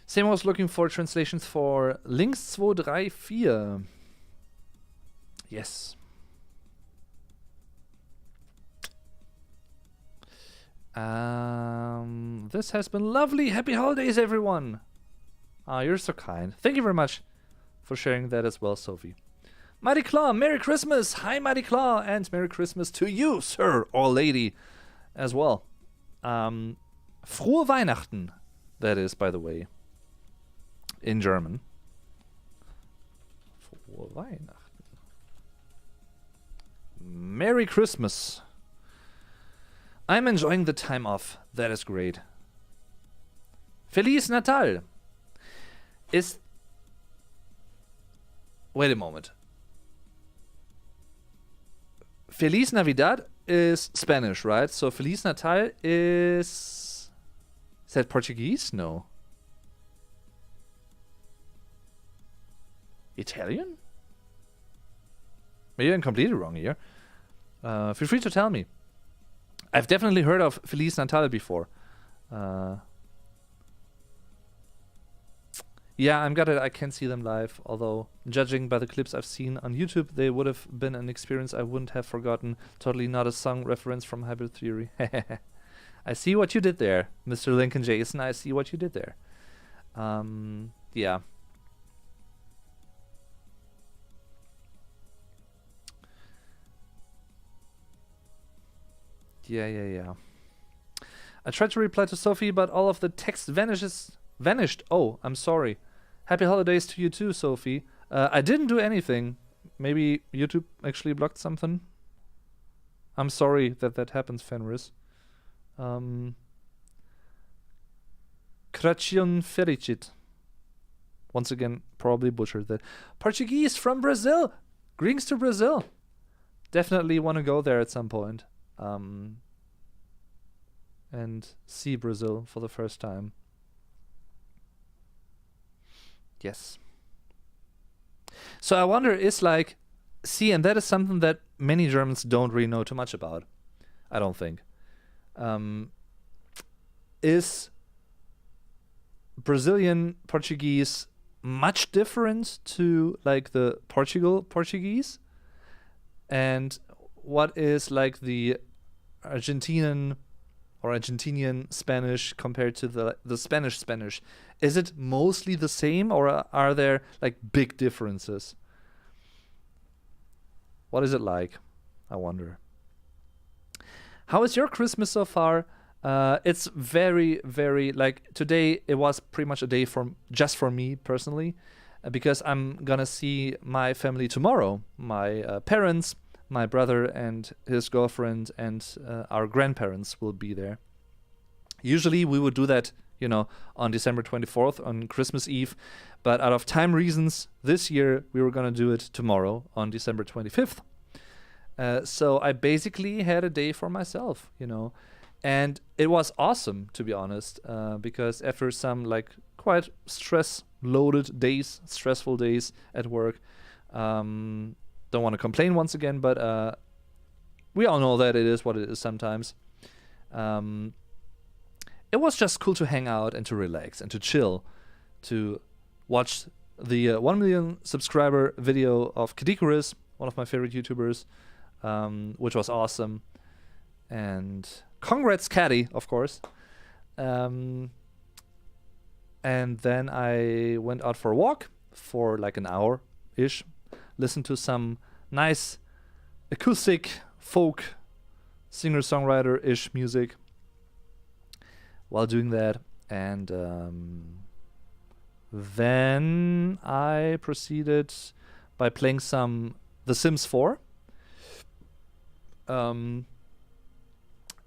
Same was looking for translations for Links 2, 3, 4. Yes. This has been lovely. Happy holidays, everyone. You're so kind. Thank you very much for sharing that as well, Sophie. Mighty Claw, Merry Christmas. Hi, Mighty Claw, and Merry Christmas to you, sir or lady, as well. Frohe Weihnachten, that is, by the way, in German. Frohe Weihnachten. Merry Christmas. I'm enjoying the time off. That is great. Feliz Natal. Wait a moment. Feliz Navidad is Spanish, right? So Feliz Natal is that Portuguese? No. Italian? Maybe I'm completely wrong here. Feel free to tell me. I've definitely heard of Feliz Natal before. Yeah, I'm gutted I can't see them live, although judging by the clips I've seen on YouTube, they would have been an experience I wouldn't have forgotten. Totally not a song reference from Hybrid Theory. I see what you did there, Mr. Lincoln Jason. I see what you did there. Yeah. Yeah. I tried to reply to Sophie, but all of the text vanished. Oh, I'm sorry. Happy holidays to you too, Sophie. I didn't do anything. Maybe YouTube actually blocked something. I'm sorry that happens, Fenris. Kracion Fericit. Once again, probably butchered that. Portuguese from Brazil. Greetings to Brazil. Definitely want to go there at some point. And see Brazil for the first time. Yes. So I wonder, and that is something that many Germans don't really know too much about, I don't think. Is Brazilian Portuguese much different to like the Portugal Portuguese? And what is like the Argentinian Spanish compared to the Spanish? Is it mostly the same, or are there like big differences? What is it like? I wonder. How is your Christmas so far? It's very, very like today. It was pretty much a day just for me personally, because I'm gonna see my family tomorrow. My parents, my brother and his girlfriend, and our grandparents will be there. Usually we would do that, on December 24th, on Christmas Eve. But out of time reasons, this year we were going to do it tomorrow on December 25th. So I basically had a day for myself, And it was awesome, to be honest, because after some like quite stressful days at work, don't want to complain once again, but we all know that it is what it is sometimes. It was just cool to hang out and to relax and to chill, to watch the 1 million subscriber video of Kadikuris, one of my favorite YouTubers, which was awesome. And congrats, Caddy, of course. And then I went out for a walk for like an hour-ish, listened to some nice acoustic folk singer-songwriter-ish music while doing that. And then I proceeded by playing some The Sims 4. And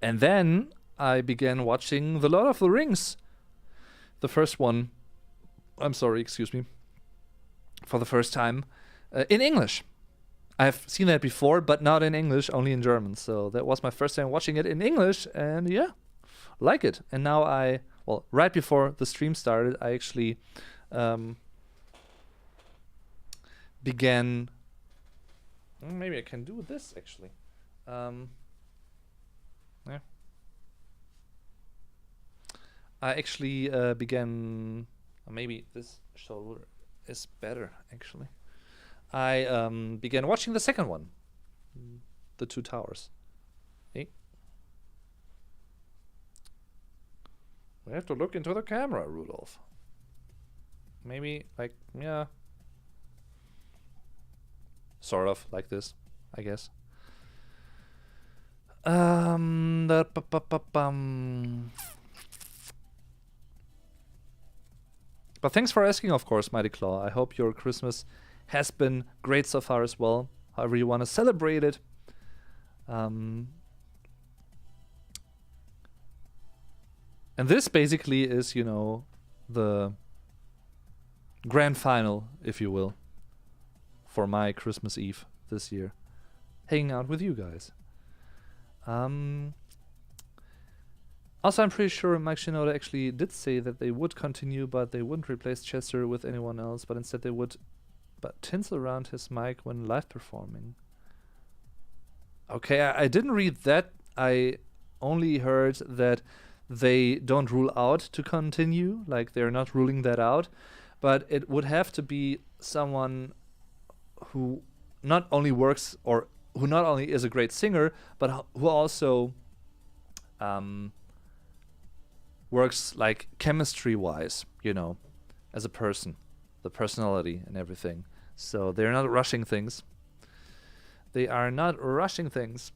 then I began watching The Lord of the Rings. The first one. I'm sorry, excuse me. For the first time in English. I've seen that before, but not in English, only in German. So that was my first time watching it in English, and yeah, like it. And now right before the stream started, I actually began. Maybe I can do this actually. Yeah. I actually began. Maybe this shoulder is better actually. I began watching the second one, The Two Towers. Hey. We have to look into the camera, Rudolph. Maybe, like, yeah. Sort of like this, I guess. But thanks for asking, of course, Mighty Claw. I hope your Christmas has been great so far as well, however you want to celebrate it. And this basically is, the grand final, if you will, for my Christmas Eve this year. Hanging out with you guys. Also, I'm pretty sure Mike Shinoda actually did say that they would continue, but they wouldn't replace Chester with anyone else, but instead they would tinsel around his mic when live performing. Okay, I didn't read that. I only heard that they don't rule out to continue, like they're not ruling that out, but it would have to be someone who not only works or who not only is a great singer, but who also works like chemistry-wise, as a person, the personality and everything. So they're not rushing things. They are not rushing things.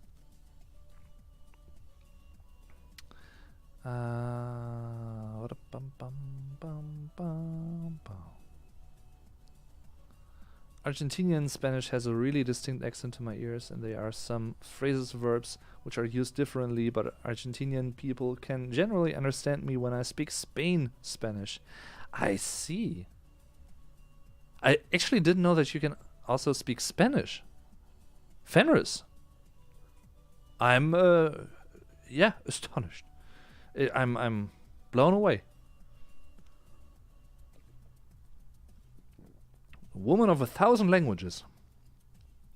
Argentinian Spanish has a really distinct accent to my ears, and there are some phrases, verbs, which are used differently, but Argentinian people can generally understand me when I speak Spain Spanish. I see. I actually didn't know that you can also speak Spanish. Fenris. I'm astonished. I'm blown away. A woman of 1,000 languages.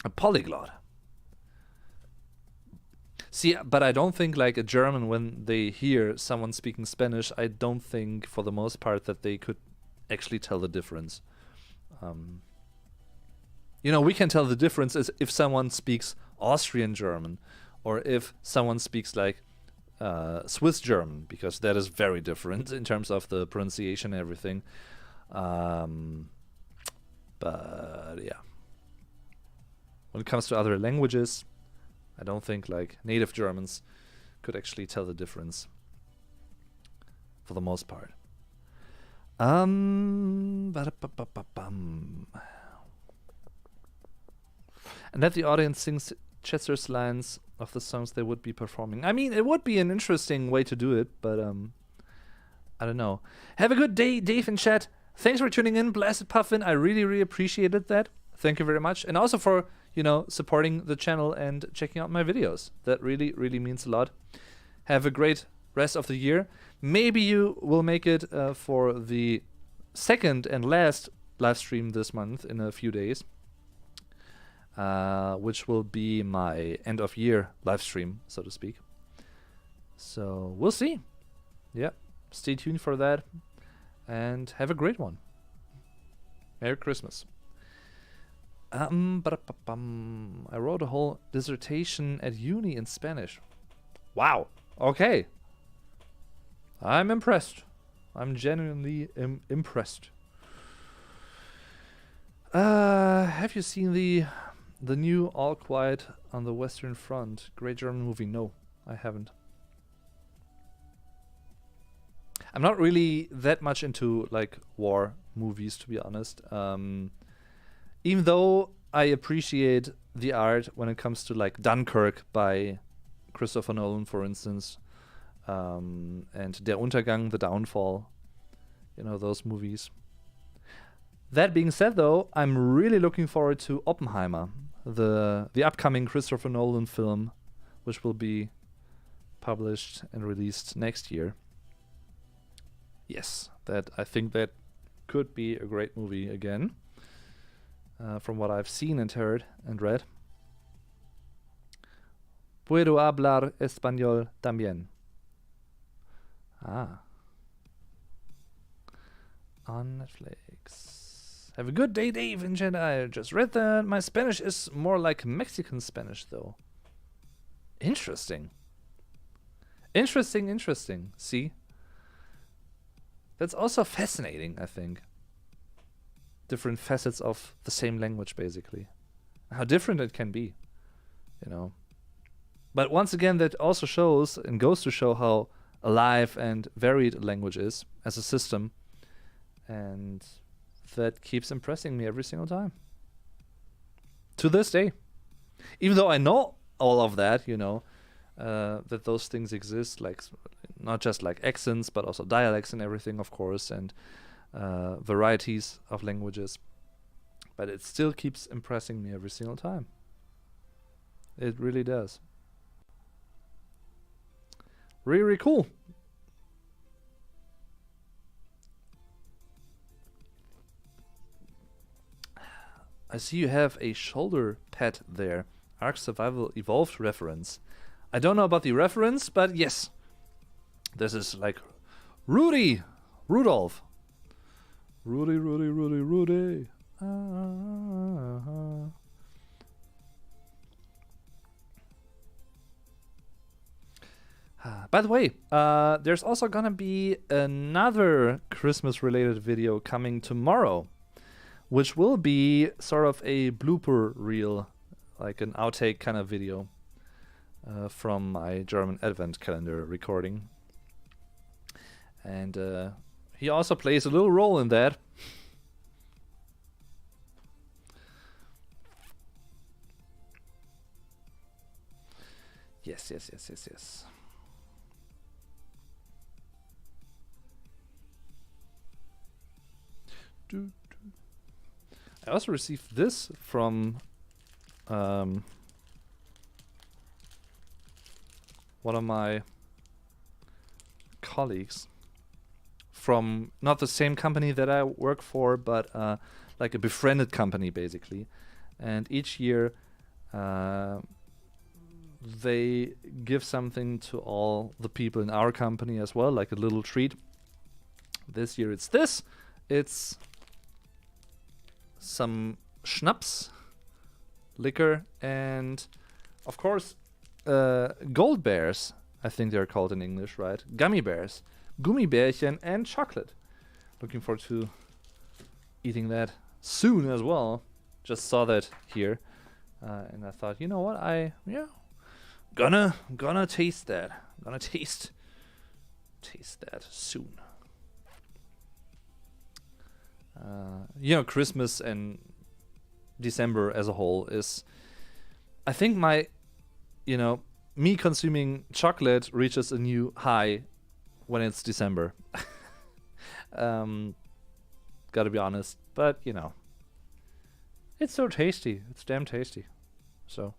A polyglot. See, but I don't think like a German, when they hear someone speaking Spanish, I don't think for the most part that they could actually tell the difference. You know, we can tell the difference as if someone speaks Austrian German or if someone speaks like Swiss German, because that is very different in terms of the pronunciation and everything. But yeah, when it comes to other languages, I don't think like native Germans could actually tell the difference for the most part. Ba-da-ba-ba-ba-bum. And that the audience sings Chester's lines of the songs they would be performing. I mean, it would be an interesting way to do it, but I don't know. Have a good day, Dave and chat. Thanks for tuning in, Blasted Puffin. I really, really appreciated that. Thank you very much. And also for, you know, supporting the channel and checking out my videos. That really, really means a lot. Have a great rest of the year. Maybe you will make it for the second and last live stream this month in a few days, which will be my end of year live stream, so to speak. So we'll see. Yeah, stay tuned for that and have a great one. Merry Christmas. I wrote a whole dissertation at uni in Spanish. Wow. Okay. I'm impressed. I'm genuinely impressed. Have you seen the new All Quiet on the Western Front? Great German movie. No, I haven't. I'm not really that much into like war movies, to be honest. Even though I appreciate the art when it comes to like Dunkirk by Christopher Nolan, for instance, and Der Untergang, The Downfall, you know, those movies. That being said, though, I'm really looking forward to Oppenheimer, the upcoming Christopher Nolan film, which will be published and released next year. Yes, that I think that could be a great movie again, from what I've seen and heard and read. Puedo hablar español también. Ah. On Netflix. Have a good day, Dave and Jen. I just read that. My Spanish is more like Mexican Spanish, though. Interesting. Interesting. See? That's also fascinating, I think. Different facets of the same language, basically. How different it can be, you know. But once again, that also shows and goes to show how alive and varied language is as a system. And that keeps impressing me every single time. To this day. Even though I know all of that, you know, that those things exist, like not just like accents, but also dialects and everything, of course, and varieties of languages. But it still keeps impressing me every single time. It really does. Really, really cool. I see you have a shoulder pad there. Ark Survival Evolved reference. I don't know about the reference, but yes. This is like Rudolph. Rudy. By the way, there's also gonna be another Christmas-related video coming tomorrow, which will be sort of a blooper reel, like an outtake kind of video from my German Advent calendar recording. And he also plays a little role in that. Yes. I also received this from one of my colleagues from not the same company that I work for, but like a befriended company, basically. And each year they give something to all the people in our company as well, like a little treat. This year it's this. It's some schnapps, liquor, and of course gold bears, I think they're called in English, right? Gummy bears, Gummibärchen, and chocolate. Looking forward to eating that soon as well. Just saw that here, and I thought, you know what, gonna taste that. Gonna taste that soon. Christmas and December as a whole is, I think me consuming chocolate reaches a new high when it's December. Gotta be honest, but it's so tasty. It's damn tasty. So,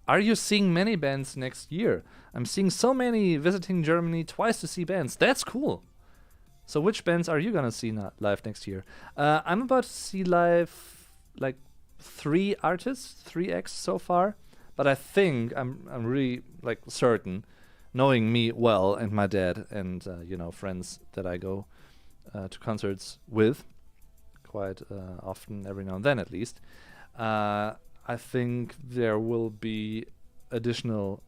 are you seeing many bands next year? I'm seeing so many visiting Germany twice to see bands. That's cool. So which bands are you gonna see live next year? I'm about to see live like 3 artists, 3 acts so far. But I think I'm really like certain, knowing me well and my dad and friends that I go to concerts with quite often, every now and then at least. I think there will be additional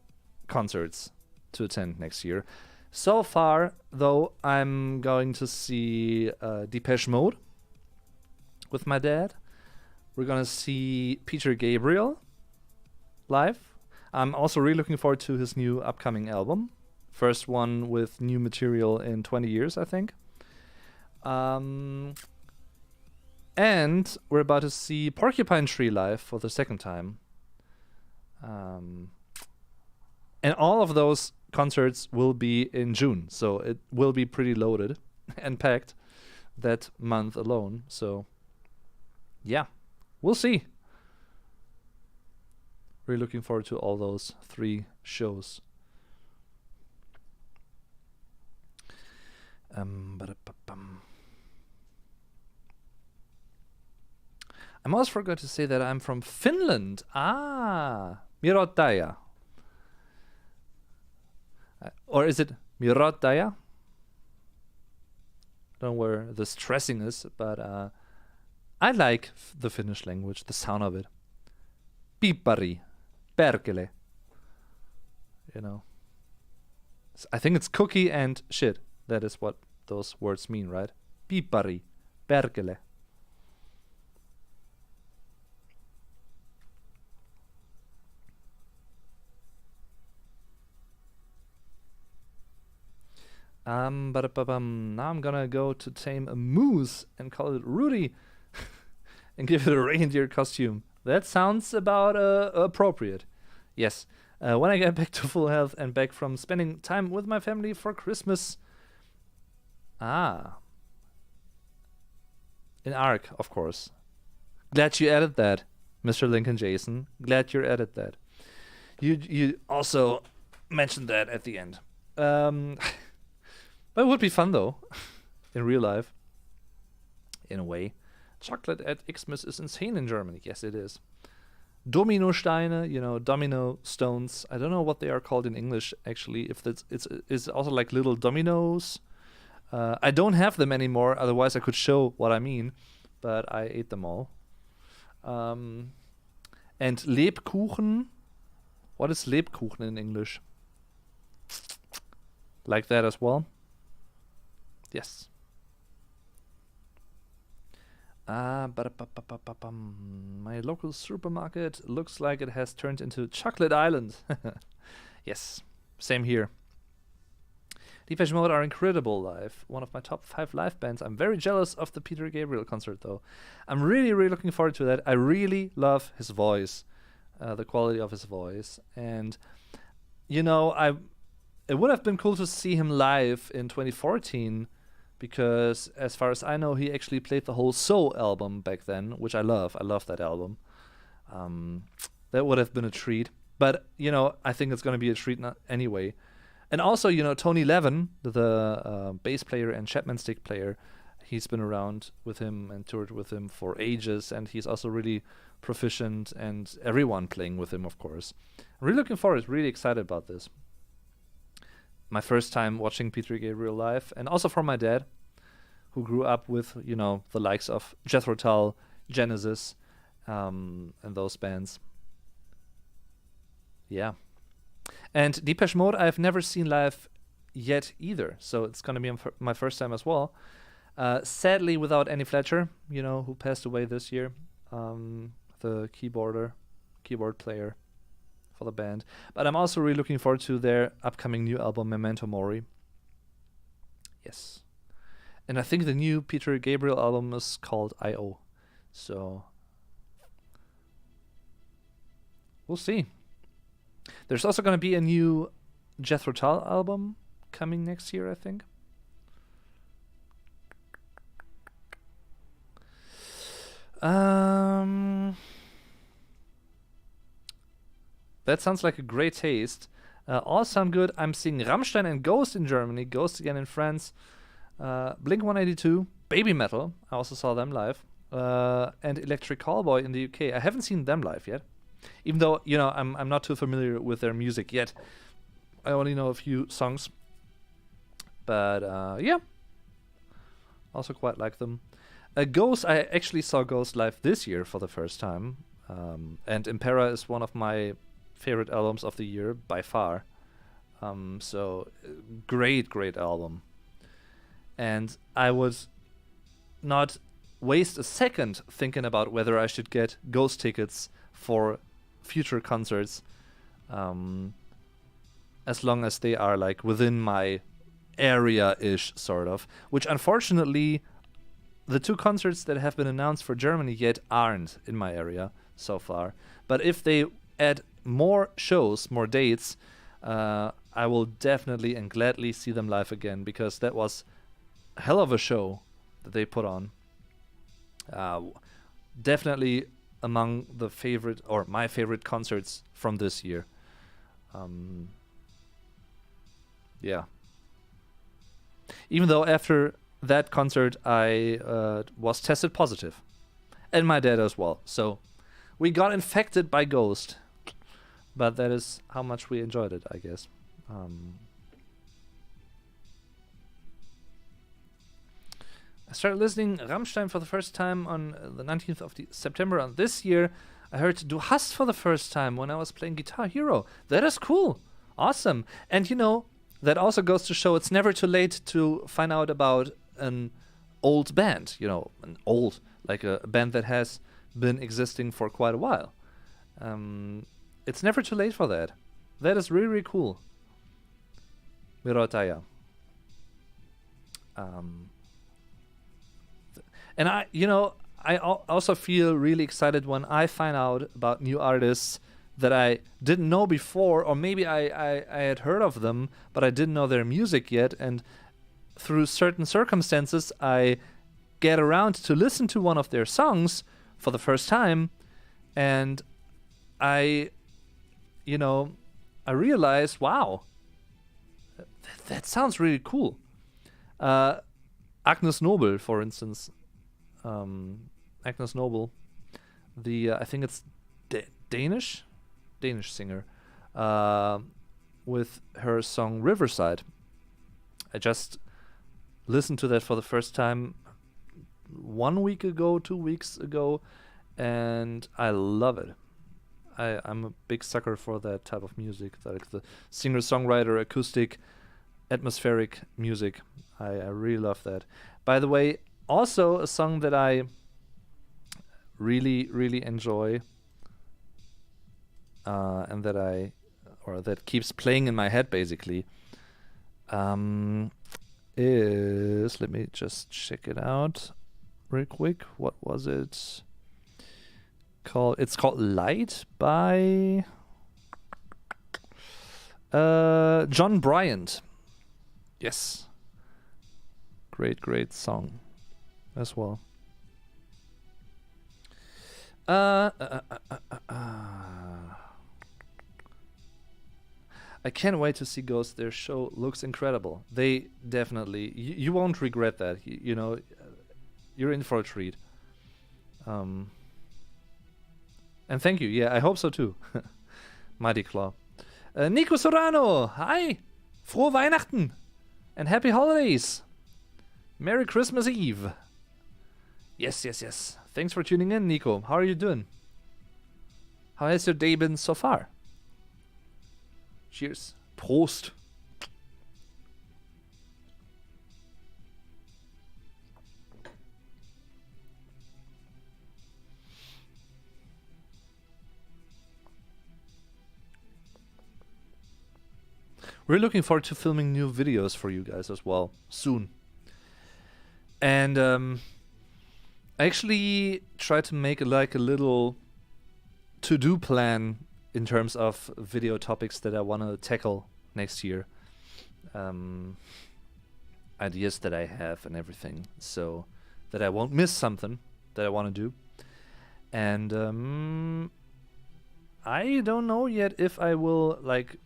concerts to attend next year. So far, though, I'm going to see Depeche Mode with my dad. We're going to see Peter Gabriel live. I'm also really looking forward to his new upcoming album. First one with new material in 20 years, I think. And we're about to see Porcupine Tree live for the second time. And all of those concerts will be in June, so it will be pretty loaded and packed that month alone. So, yeah, we'll see. Really looking forward to all those 3 shows. I almost forgot to say that I'm from Finland. Mirottaja. Or is it Mirottaja? Don't know where the stressing is, but I like the Finnish language, the sound of it. Pipari, perkele. I think it's cookie and shit. That is what those words mean, right? Pipari, perkele. Now I'm gonna go to tame a moose and call it Rudy and give it a reindeer costume. That sounds about appropriate. Yes. When I get back to full health and back from spending time with my family for Christmas. In ARC, of course. Glad you added that, Mr. Lincoln Jason. Glad you added that. You also mentioned that at the end. But it would be fun, though, in real life, in a way. Chocolate at Xmas is insane in Germany. Yes, it is. Dominosteine, domino stones. I don't know what they are called in English, actually. If it's also like little dominoes. I don't have them anymore, otherwise I could show what I mean, but I ate them all. And Lebkuchen. What is Lebkuchen in English? Like that as well? Yes. My local supermarket looks like it has turned into Chocolate Island. Yes, same here. Depeche Mode are incredible live. One of my top 5 live bands. I'm very jealous of the Peter Gabriel concert, though. I'm really, really looking forward to that. I really love his voice, the quality of his voice. And, it would have been cool to see him live in 2014, because as far as I know, he actually played the whole So album back then, which I love. I love that album. That would have been a treat. But, I think it's going to be a treat anyway. And also, Tony Levin, the bass player and Chapman stick player, he's been around with him and toured with him for ages, and he's also really proficient, and everyone playing with him, of course. I'm really looking forward, really excited about this. My first time watching Peter Gabriel live, and also for my dad, who grew up with, you know, the likes of Jethro Tull, Genesis, and those bands. Yeah. And Depeche Mode I've never seen live yet either, so it's going to be my first time as well. Sadly, without Annie Fletcher, you know, who passed away this year, the keyboard player for the band. But I'm also really looking forward to their upcoming new album, Memento Mori. Yes. And I think the new Peter Gabriel album is called I.O. So we'll see. There's also going to be a new Jethro Tull album coming next year, I think. That sounds like a great taste. All sound good. I'm seeing Rammstein and Ghost in Germany, Ghost again in France, Blink-182, Baby Metal. I also saw them live, and Electric Callboy in the UK. I haven't seen them live yet, even though, you know, I'm not too familiar with their music yet. I only know a few songs, but yeah, also quite like them. Ghost, I actually saw Ghost live this year for the first time, and Impera is one of my favorite albums of the year by far. So great album, and I would not waste a second thinking about whether I should get Ghost tickets for future concerts, as long as they are like within my area-ish, sort of, which unfortunately the two concerts that have been announced for Germany yet aren't in my area so far. But if they add more shows, more dates, I will definitely and gladly see them live again, because that was a hell of a show that they put on. Definitely among the favorite, or my favorite concerts from this year. Yeah. Even though after that concert I was tested positive, and my dad as well, so we got infected by Ghost, but that is how much we enjoyed it, I guess. I started listening Rammstein for the first time on the 19th of September on this year. I heard Du Hast for the first time when I was playing Guitar Hero. That is cool. Awesome. And you know, that also goes to show it's never too late to find out about an old band, you know, like a band that has been existing for quite a while. It's never too late for that. That is really, really cool. Mirotaya. And I also feel really excited when I find out about new artists that I didn't know before, or maybe I had heard of them, but I didn't know their music yet, and through certain circumstances I get around to listen to one of their songs for the first time, and I realize, wow, that sounds really cool. Agnes Nobel, for instance. Agnes Nobel, I think it's Danish singer, with her song Riverside. I just listened to that for the first time 1 week ago, 2 weeks ago, and I love it. I'm a big sucker for that type of music, like the singer-songwriter, acoustic, atmospheric music. I really love that. By the way, also a song that I really, really enjoy, and that keeps playing in my head basically, is, let me just check it out real quick. What was it called? It's called Light by John Bryant. Yes. Great song as well. I can't wait to see Ghost. Their show looks incredible. They definitely, you won't regret that. You know, you're in for a treat. And thank you. Yeah, I hope so too. Mighty Claw. Nico Sorano, hi! Frohe Weihnachten! And happy holidays! Merry Christmas Eve! Yes, yes, yes. Thanks for tuning in, Nico. How are you doing? How has your day been so far? Cheers. Prost! We're looking forward to filming new videos for you guys as well, soon. And I actually try to make like a little to-do plan in terms of video topics that I want to tackle next year. Ideas that I have and everything, so that I won't miss something that I want to do. And I don't know yet if I will like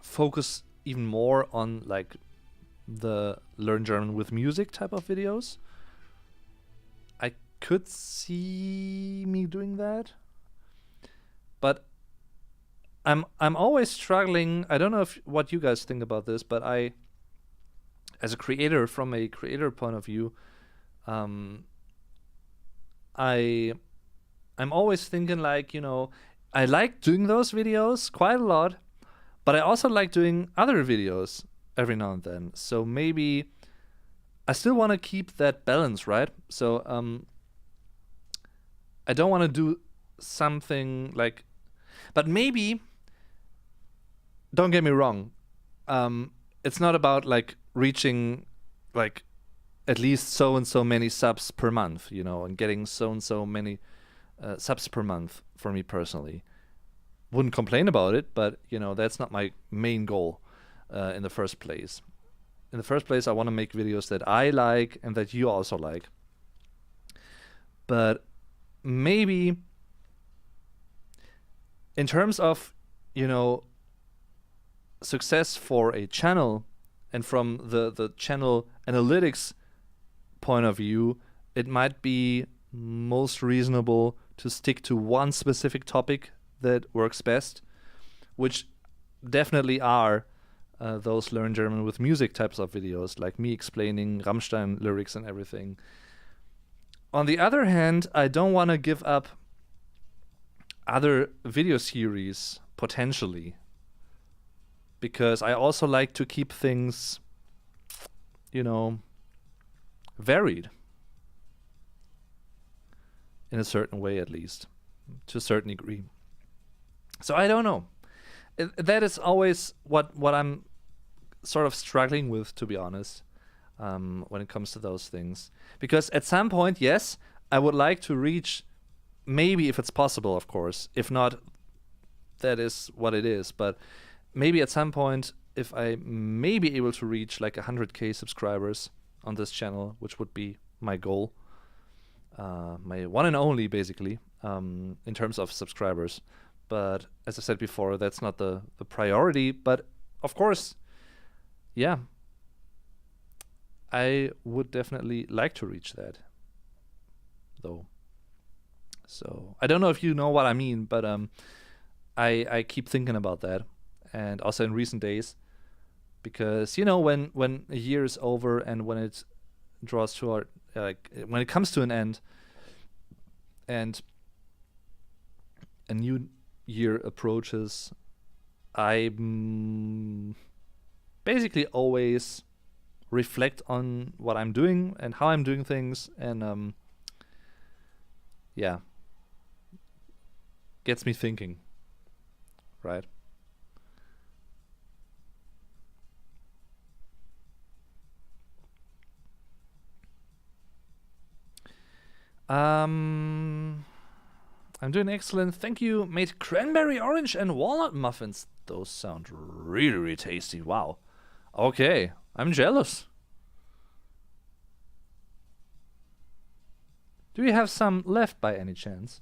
focus even more on like the Learn German with Music type of videos. I could see me doing that, but I'm always struggling. I don't know what you guys think about this, but I, as a creator, from a creator point of view, I'm always thinking like, you know, I like doing those videos quite a lot, but I also like doing other videos every now and then. So maybe I still want to keep that balance, right? So I don't want to do something like, but maybe, don't get me wrong, it's not about like reaching like at least so and so many subs per month, you know, and getting so and so many subs per month for me personally. Wouldn't complain about it, but you know, that's not my main goal in the first place. In the first place, I want to make videos that I like and that you also like. But maybe in terms of, you know, success for a channel and from the channel analytics point of view, it might be most reasonable to stick to one specific topic that works best, which definitely are those Learn German with Music types of videos, like me explaining Rammstein lyrics and everything. On the other hand, I don't want to give up other video series potentially, because I also like to keep things, you know, varied in a certain way, at least to a certain degree. So I don't know. That is always what I'm sort of struggling with, to be honest, when it comes to those things. Because at some point, yes, I would like to reach, maybe if it's possible, of course. If not, that is what it is. But maybe at some point, if I may be able to reach like 100k subscribers on this channel, which would be my goal, my one and only, basically, in terms of subscribers. But as I said before, that's not the priority. But of course, yeah, I would definitely like to reach that, though. So I don't know if you know what I mean, but I keep thinking about that, and also in recent days, because you know, when a year is over and when it draws to our when it comes to an end, and a new year approaches, I basically always reflect on what I'm doing and how I'm doing things, and yeah, gets me thinking, right? I'm doing excellent. Thank you. Made cranberry, orange, and walnut muffins. Those sound really, really tasty. Wow. Okay, I'm jealous. Do you have some left by any chance?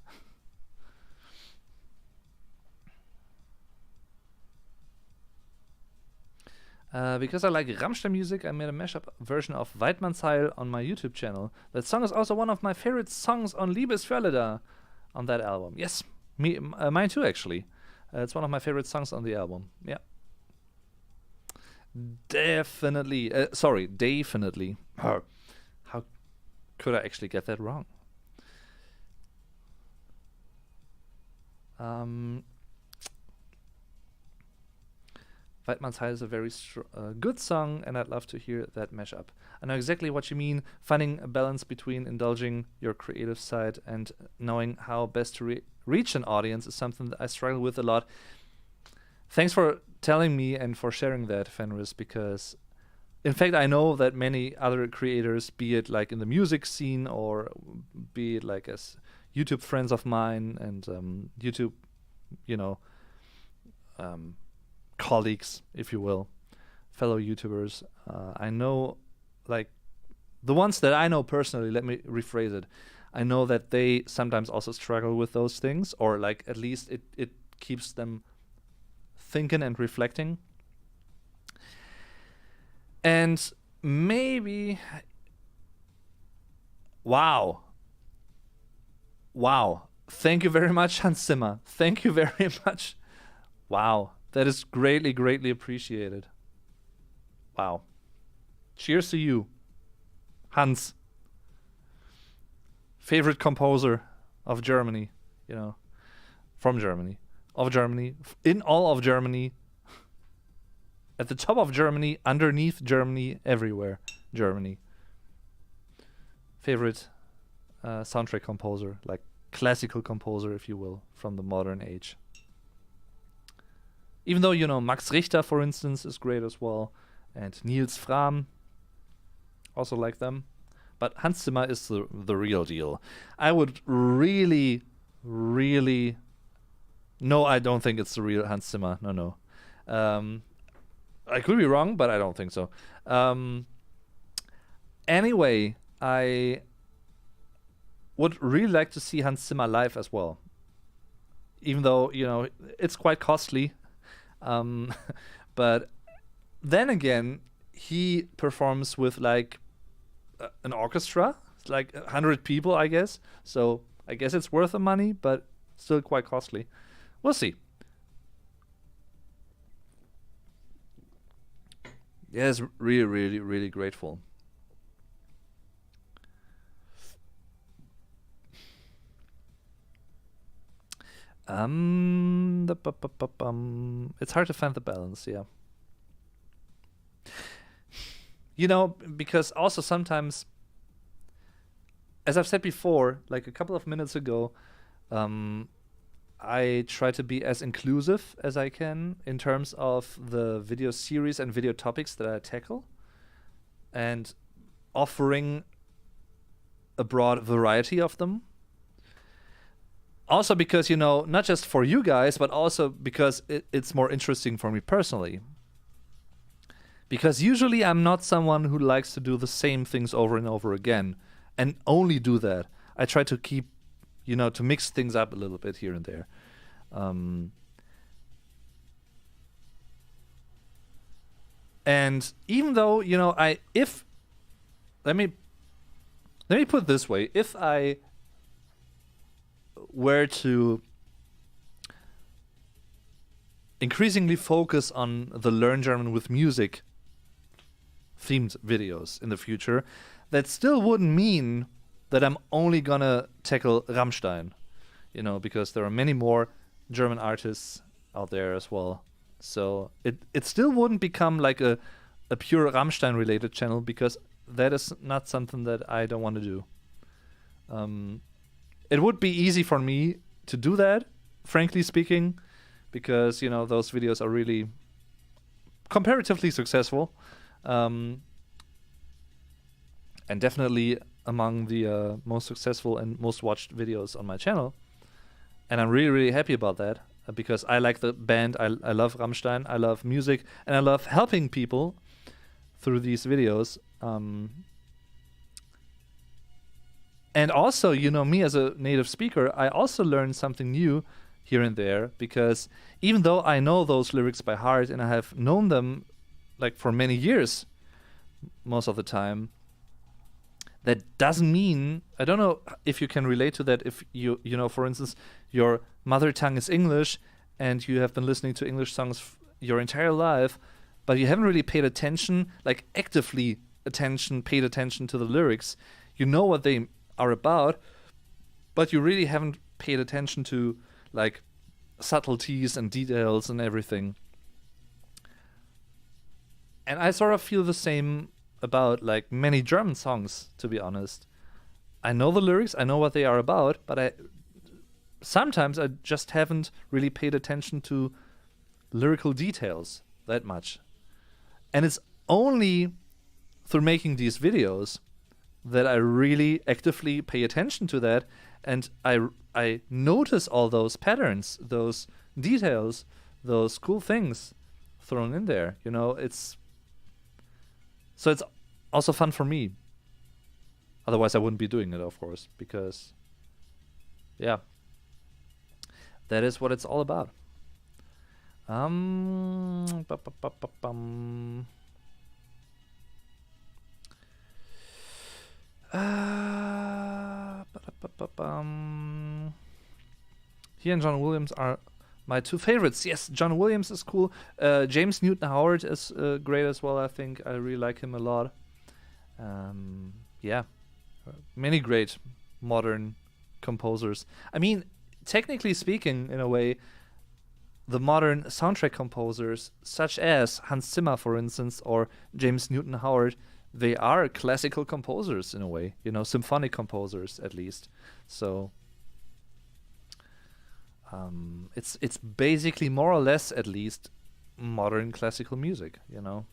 Because I like Rammstein music, I made a mashup version of Weidmannsheil on my YouTube channel. That song is also one of my favorite songs on Liebes für alle da on that album. Yes, mine too, actually. It's one of my favorite songs on the album. Yeah. Definitely. Definitely. How could I actually get that wrong? Weidmannsheil is a very good song, and I'd love to hear that mashup. I know exactly what you mean. Finding a balance between indulging your creative side and knowing how best to reach an audience is something that I struggle with a lot. Thanks for telling me and for sharing that, Fenris, because in fact I know that many other creators, be it like in the music scene or be it like as YouTube friends of mine and YouTube, colleagues, if you will, fellow YouTubers, I know, like the ones that I know personally, let me rephrase it, I know that they sometimes also struggle with those things, or like at least it keeps them thinking and reflecting. And maybe, wow, thank you very much, Hans Zimmer, thank you very much. Wow, that is greatly, greatly appreciated. Wow. Cheers to you, Hans. Favorite composer of Germany, from Germany, of Germany, in all of Germany, at the top of Germany, underneath Germany, everywhere, Germany. Favorite soundtrack composer, like classical composer, if you will, from the modern age. Even though, Max Richter, for instance, is great as well, and Niels Frahm, also like them. But Hans Zimmer is the real deal. I would really, really... No, I don't think it's the real Hans Zimmer. No. I could be wrong, but I don't think so. Anyway, I would really like to see Hans Zimmer live as well. Even though, it's quite costly. But then again, he performs with like an orchestra, it's like 100 people, I guess. So I guess it's worth the money, but still quite costly. We'll see. Yes, really, really, really grateful. It's hard to find the balance, yeah. Because also sometimes, as I've said before, like a couple of minutes ago, I try to be as inclusive as I can in terms of the video series and video topics that I tackle, and offering a broad variety of them. Also because, not just for you guys, but also because it's more interesting for me personally. Because usually I'm not someone who likes to do the same things over and over again and only do that. I try to keep, to mix things up a little bit here and there. And even though, let me put it this way, if I were to increasingly focus on the Learn German with Music themed videos in the future, that still wouldn't mean that I'm only gonna tackle Rammstein, because there are many more German artists out there as well. So it still wouldn't become like a pure Rammstein related channel, because that is not something that I don't want to do. It would be easy for me to do that, frankly speaking, because, those videos are really comparatively successful. And definitely among the most successful and most watched videos on my channel. And I'm really, really happy about that, because I like the band, I love Rammstein, I love music, and I love helping people through these videos. And also, me as a native speaker, I also learn something new here and there, because even though I know those lyrics by heart and I have known them like for many years, most of the time. That doesn't mean, I don't know if you can relate to that, if you know, for instance, your mother tongue is English and you have been listening to English songs your entire life, but you haven't really paid attention, like actively paid attention to the lyrics. You know what they are about, but you really haven't paid attention to like subtleties and details and everything. And I sort of feel the same about like many German songs, to be honest. I know the lyrics, I know what they are about, but sometimes I just haven't really paid attention to lyrical details that much. And it's only through making these videos that I really actively pay attention to that, and I notice all those patterns, those details, those cool things thrown in there. You know, it's also fun for me. Otherwise, I wouldn't be doing it, of course, because, yeah, that is what it's all about. He and John Williams are my two favorites. Yes, John Williams is cool. James Newton Howard is great as well, I think. I really like him a lot. Yeah, many great modern composers. I mean, technically speaking, in a way, the modern soundtrack composers, such as Hans Zimmer, for instance, or James Newton Howard, they are classical composers in a way, you know, symphonic composers at least. So it's basically more or less, at least, modern classical music, you know.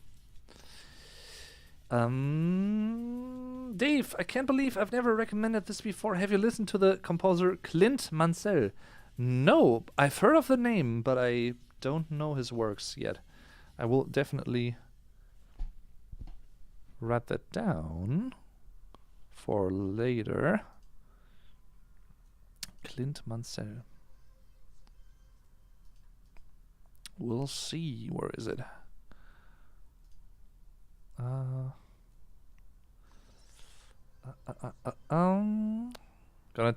Dave, I can't believe I've never recommended this before. Have you listened to the composer Clint Mansell? No, I've heard of the name, but I don't know his works yet. I will definitely write that down for later. Clint Mansell. We'll see. Where is it? Gonna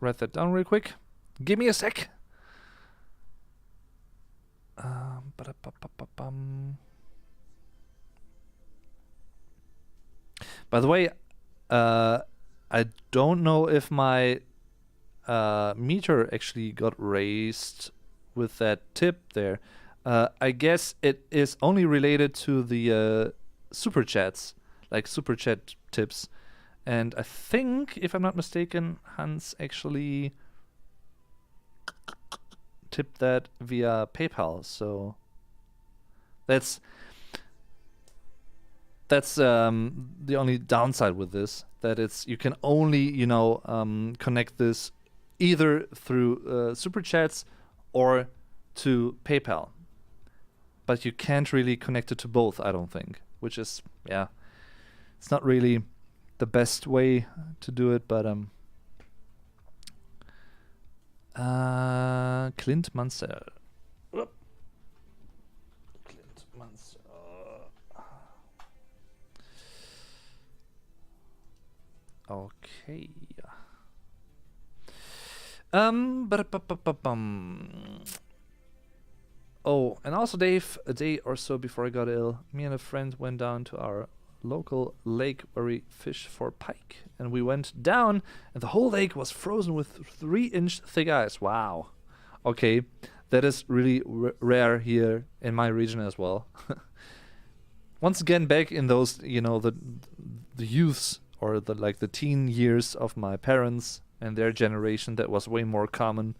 write that down real quick. Give me a sec. By the way, I don't know if my meter actually got raised with that tip there. I guess it is only related to the super chats, like super chat tips. And I think, if I'm not mistaken, Hans actually tipped that via PayPal. So that's the only downside with this, that it's, you can only, you know, connect this either through super chats or to PayPal, but you can't really connect it to both, I don't think, which is, yeah, it's not really the best way to do it, but Clint Mansell. Clint Mansell. Okay. Oh, and also, Dave, a day or so before I got ill, me and a friend went down to our local lake where we fish for pike, and we went down, and the whole lake was frozen with 3-inch thick ice. Wow. Okay, that is really rare here in my region as well. Once again, back in those, you know, the youths, or the teen years of my parents and their generation, that was way more common.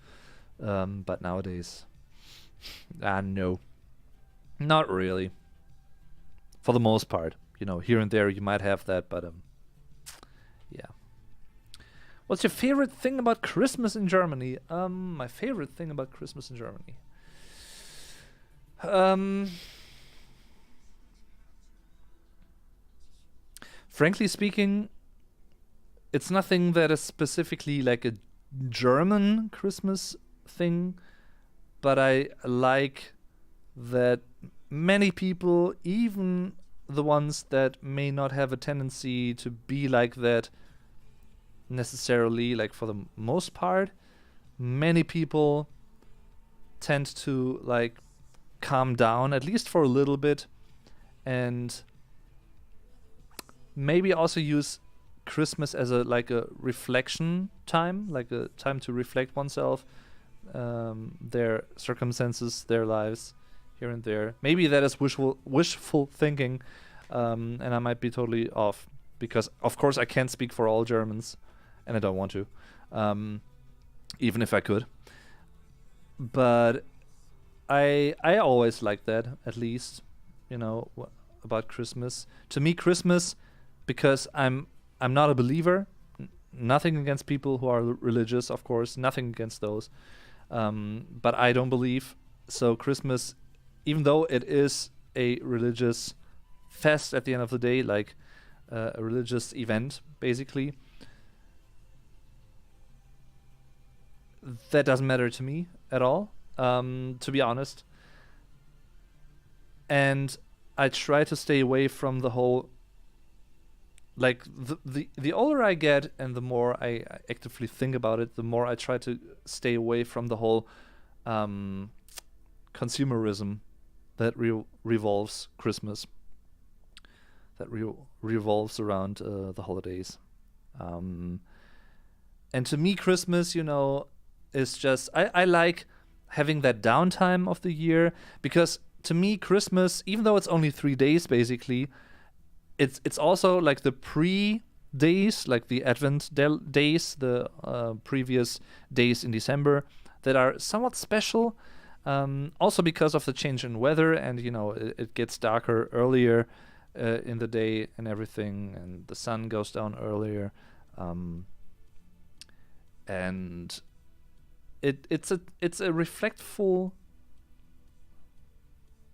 But nowadays, no, not really. For the most part, you know, here and there you might have that, but yeah. What's your favorite thing about Christmas in Germany? My favorite thing about Christmas in Germany. Frankly speaking, it's nothing that is specifically like a German Christmas thing, but I like that many people, even the ones that may not have a tendency to be like that necessarily, like for the most part, many people tend to like calm down, at least for a little bit, and maybe also use Christmas as a reflection time, like a time to reflect oneself, their circumstances, their lives, here and there. Maybe that is wishful thinking, and I might be totally off, because of course I can't speak for all Germans, and I don't want to, even if I could. But I always like that, at least, about Christmas. To me, Christmas, because I'm not a believer. Nothing against people who are religious, of course. Nothing against those. But I don't believe. So Christmas, even though it is a religious fest at the end of the day, like a religious event, basically, that doesn't matter to me at all, to be honest. And I try to stay away from the whole, like, the older I get and the more I actively think about it, the more I try to stay away from the whole consumerism that revolves Christmas, that revolves around the holidays. And to me, Christmas, is just, I like having that downtime of the year, because to me, Christmas, even though it's only 3 days, basically, it's also like the pre-days, like the Advent days, the previous days in December, that are somewhat special. Also because of the change in weather, and it gets darker earlier in the day and everything, and the sun goes down earlier, and it's a reflectful.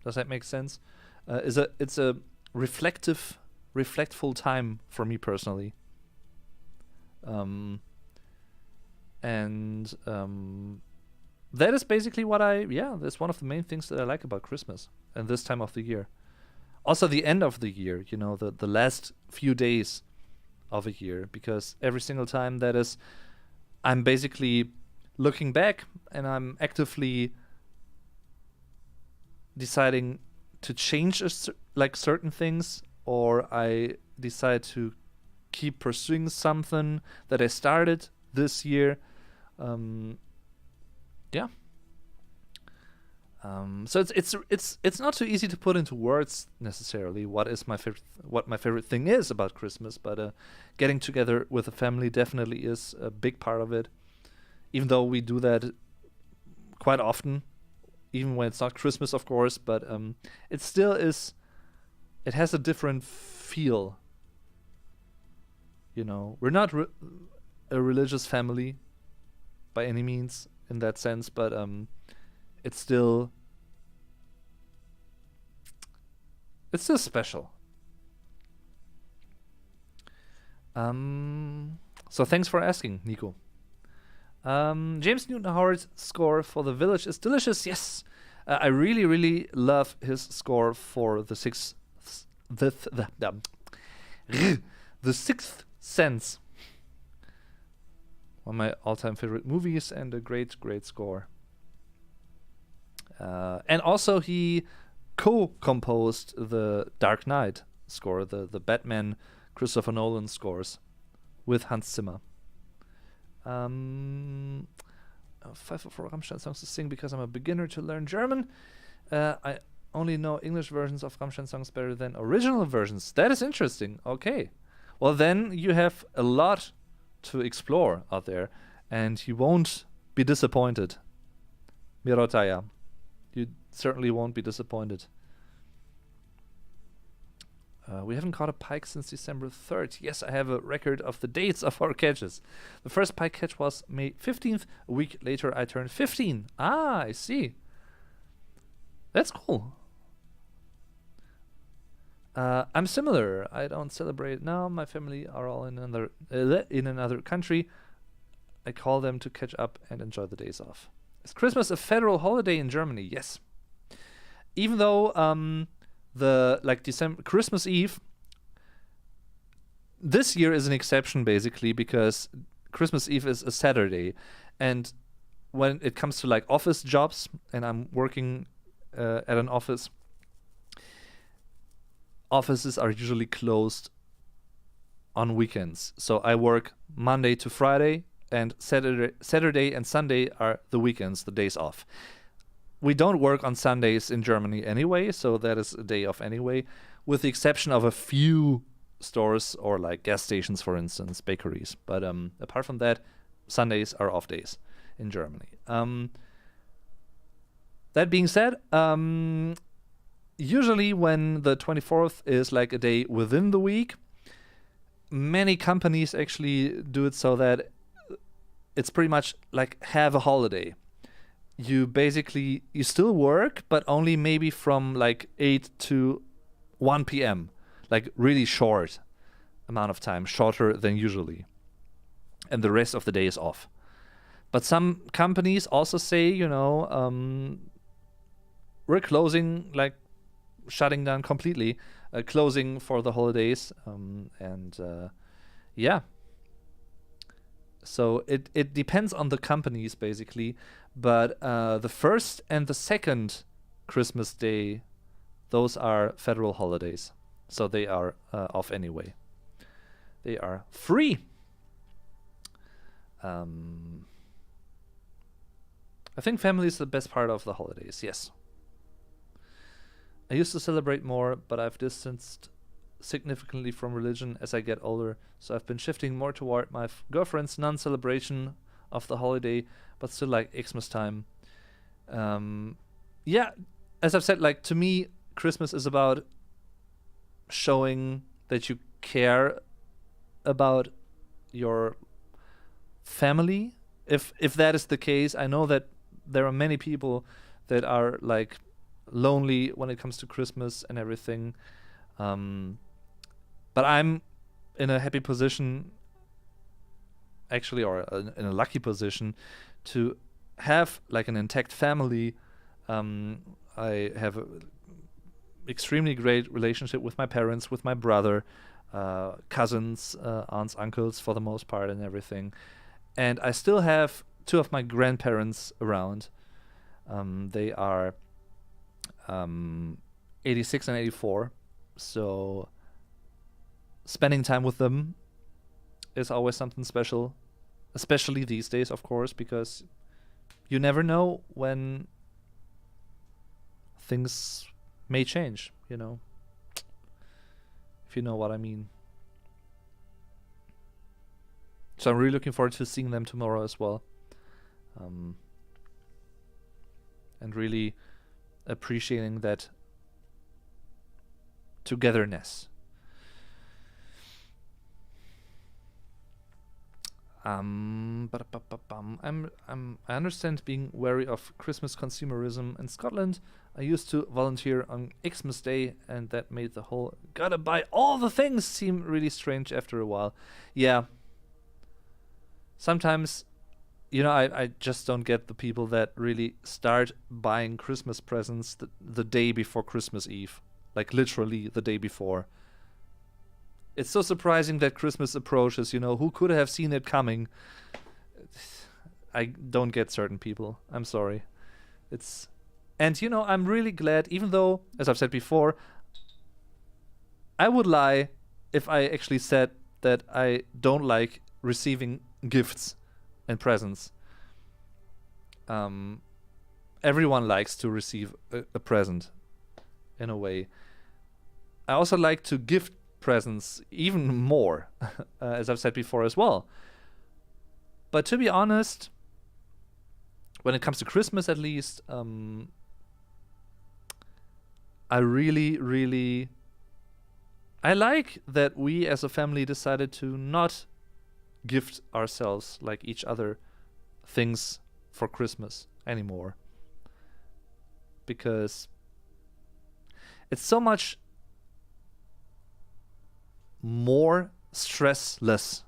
Does that make sense? It's a reflectful time for me personally. And that is basically that's one of the main things that I like about Christmas and this time of the year. Also the end of the year, the last few days of a year, because every single time I'm basically looking back, and I'm actively deciding to change certain things, or I decide to keep pursuing something that I started this year. So it's not too easy to put into words necessarily what my favorite thing is about Christmas, but getting together with the family definitely is a big part of it. Even though we do that quite often, even when it's not Christmas, of course, but it still is. It has a different feel. We're not a religious family by any means in that sense, but it's still special. So thanks for asking, Nico. James Newton Howard's score for The Village is delicious. Yes, I really, really love his score for The Sixth Sense. One of my all-time favorite movies, and a great, great score. And also he co-composed the Dark Knight score, the Batman Christopher Nolan scores, with Hans Zimmer. 5 or 4 Rammstein songs to sing because I'm a beginner to learn German. I only know English versions of Rammstein songs better than original versions. That is interesting. Okay. Well, then you have a lot to explore out there, and you won't be disappointed. Mirotaya. You certainly won't be disappointed. We haven't caught a pike since December 3rd. Yes, I have a record of the dates of our catches. The first pike catch was May 15th. A week later, I turned 15. Ah, I see. That's cool. I'm similar. I don't celebrate now. My family are all in another country. I call them to catch up and enjoy the days off. Is Christmas a federal holiday in Germany? Yes. even though the December Christmas Eve this year is an exception basically because Christmas Eve is a Saturday, and when it comes to like office jobs, and I'm working at an office, offices are usually closed on weekends. So I work Monday to Friday, and Saturday and Sunday are the weekends, the days off. We don't work on Sundays in Germany anyway, so that is a day off anyway, with the exception of a few stores or like gas stations, for instance, bakeries. But apart from that, Sundays are off days in Germany. That being said, usually when the 24th is like a day within the week, many companies actually do it so that it's pretty much like have a holiday. You still work, but only maybe from like 8 to 1 p.m. Like really short amount of time, shorter than usually. And the rest of the day is off. But some companies also say, we're closing, like shutting down completely, closing for the holidays. Yeah. So it depends on the companies basically. But the first and the second Christmas day, those are federal holidays. So they are off anyway. They are free. I think family is the best part of the holidays, yes. I used to celebrate more, but I've distanced significantly from religion as I get older, so I've been shifting more toward my girlfriend's non-celebration of the holiday, but still like Xmas time. Yeah, as I've said, like to me, Christmas is about showing that you care about your family. If that is the case, I know that there are many people that are like lonely when it comes to Christmas and everything. But I'm in a happy position, actually, or in a lucky position, to have like an intact family. I have an extremely great relationship with my parents, with my brother, cousins, aunts, uncles for the most part, and everything. And I still have two of my grandparents around. They are 86 and 84. So spending time with them is always something special, especially these days, of course, because you never know when things may change, if you know what I mean. So I'm really looking forward to seeing them tomorrow as well. And really appreciating that togetherness. I understand being wary of Christmas consumerism in Scotland. I used to volunteer on Xmas Day, and that made the whole gotta buy all the things seem really strange after a while. Yeah. Sometimes, I just don't get the people that really start buying Christmas presents the day before Christmas Eve. Like literally the day before. It's so surprising that Christmas approaches, who could have seen it coming? I don't get certain people. I'm sorry. I'm really glad, even though, as I've said before, I would lie if I actually said that I don't like receiving gifts and presents. Everyone likes to receive a present, in a way. I also like to gift presents even more, as I've said before as well. But to be honest, when it comes to Christmas at least, I really I like that we as a family decided to not gift ourselves, like each other, things for Christmas anymore. Because it's so much more stressless.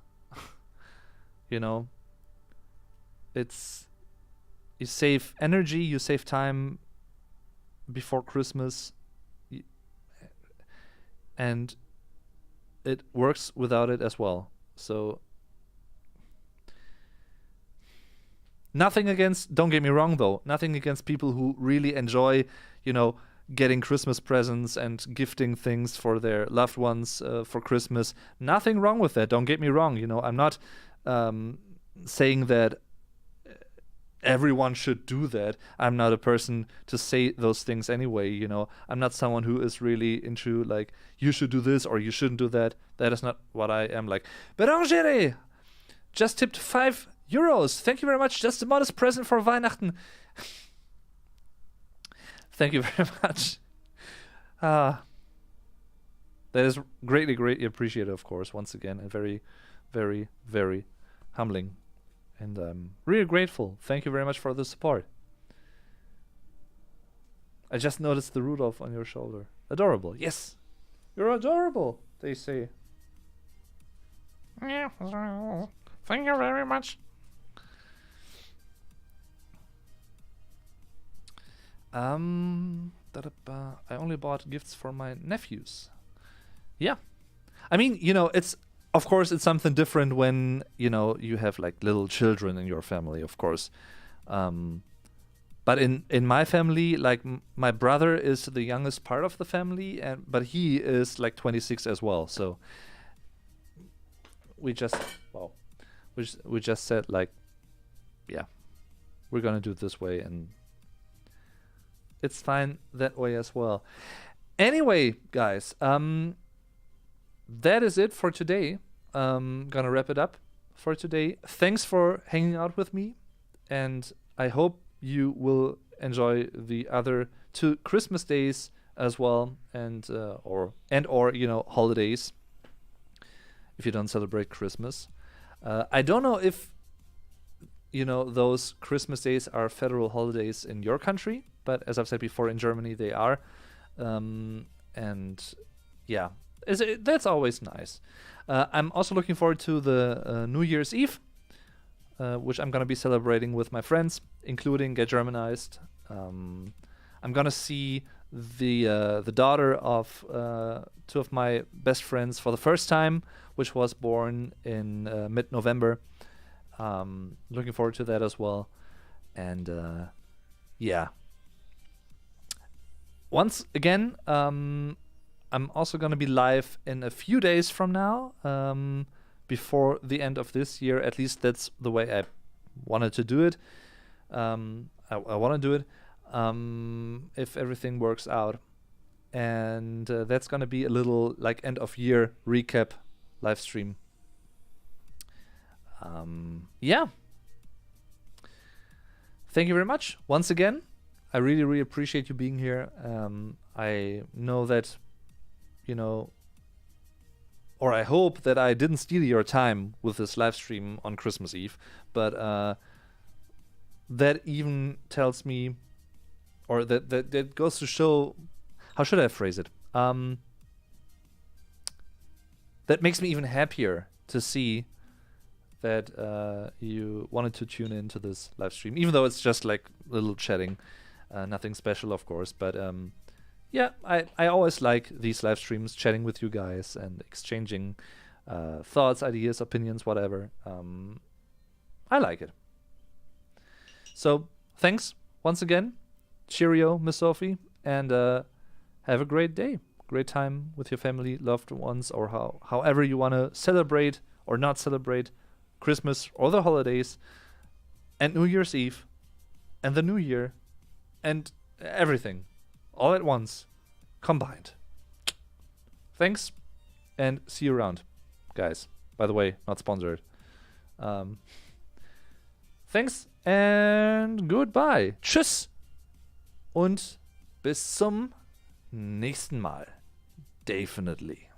You save energy, you save time, before Christmas, and it works without it as well. So nothing against, don't get me wrong though, nothing against people who really enjoy, getting Christmas presents and gifting things for their loved ones for Christmas. Nothing wrong with that, don't get me wrong. I'm not saying that everyone should do that. I'm not a person to say those things anyway. I'm not someone who is really into like, you should do this or you shouldn't do that. That is not what I am like. Berangere just tipped €5. Thank you very much. Just a modest present for Weihnachten. Thank you very much. That is greatly, greatly appreciated, of course, once again, and very, very, very humbling. And I'm really grateful. Thank you very much for the support. I just noticed the Rudolph on your shoulder. Adorable. Yes. You're adorable, they say. Yeah. Thank you very much. I only bought gifts for my nephews. Yeah. I mean, it's, of course, it's something different when, you have like little children in your family, of course. But in my family, like my brother is the youngest part of the family, but he is like 26 as well. So we just said like, yeah, we're gonna do it this way, and it's fine that way as well. Anyway, guys, that is it for today. Gonna wrap it up for today. Thanks for hanging out with me, and I hope you will enjoy the other 2 Christmas days as well, and or holidays if you don't celebrate Christmas. I don't know if those Christmas days are federal holidays in your country, but as I've said before, in Germany they are, and yeah, that's always nice. I'm also looking forward to the New Year's Eve, which I'm gonna be celebrating with my friends, including Get Germanized. I'm gonna see the daughter of 2 of my best friends for the first time, which was born in mid-November. Looking forward to that as well. And yeah. Once again, I'm also going to be live in a few days from now, before the end of this year. At least that's the way I wanted to do it. I want to do it if everything works out. And that's going to be a little like end of year recap live stream. Yeah. Thank you very much once again. I really, really appreciate you being here. I know that, or I hope that I didn't steal your time with this live stream on Christmas Eve, but that even tells me, or that goes to show, how should I phrase it? That makes me even happier to see that you wanted to tune into this live stream, even though it's just like a little chatting, nothing special, of course. But yeah, I always like these live streams, chatting with you guys and exchanging thoughts, ideas, opinions, whatever. I like it. So thanks once again. Cheerio, Miss Sophie, and have a great day. Great time with your family, loved ones, or however you want to celebrate or not celebrate Christmas or the holidays, and New Year's Eve, and the New Year, and everything, all at once, combined. Thanks, and see you around, guys. By the way, not sponsored. Thanks, and goodbye. Tschüss, und bis zum nächsten Mal. Definitely.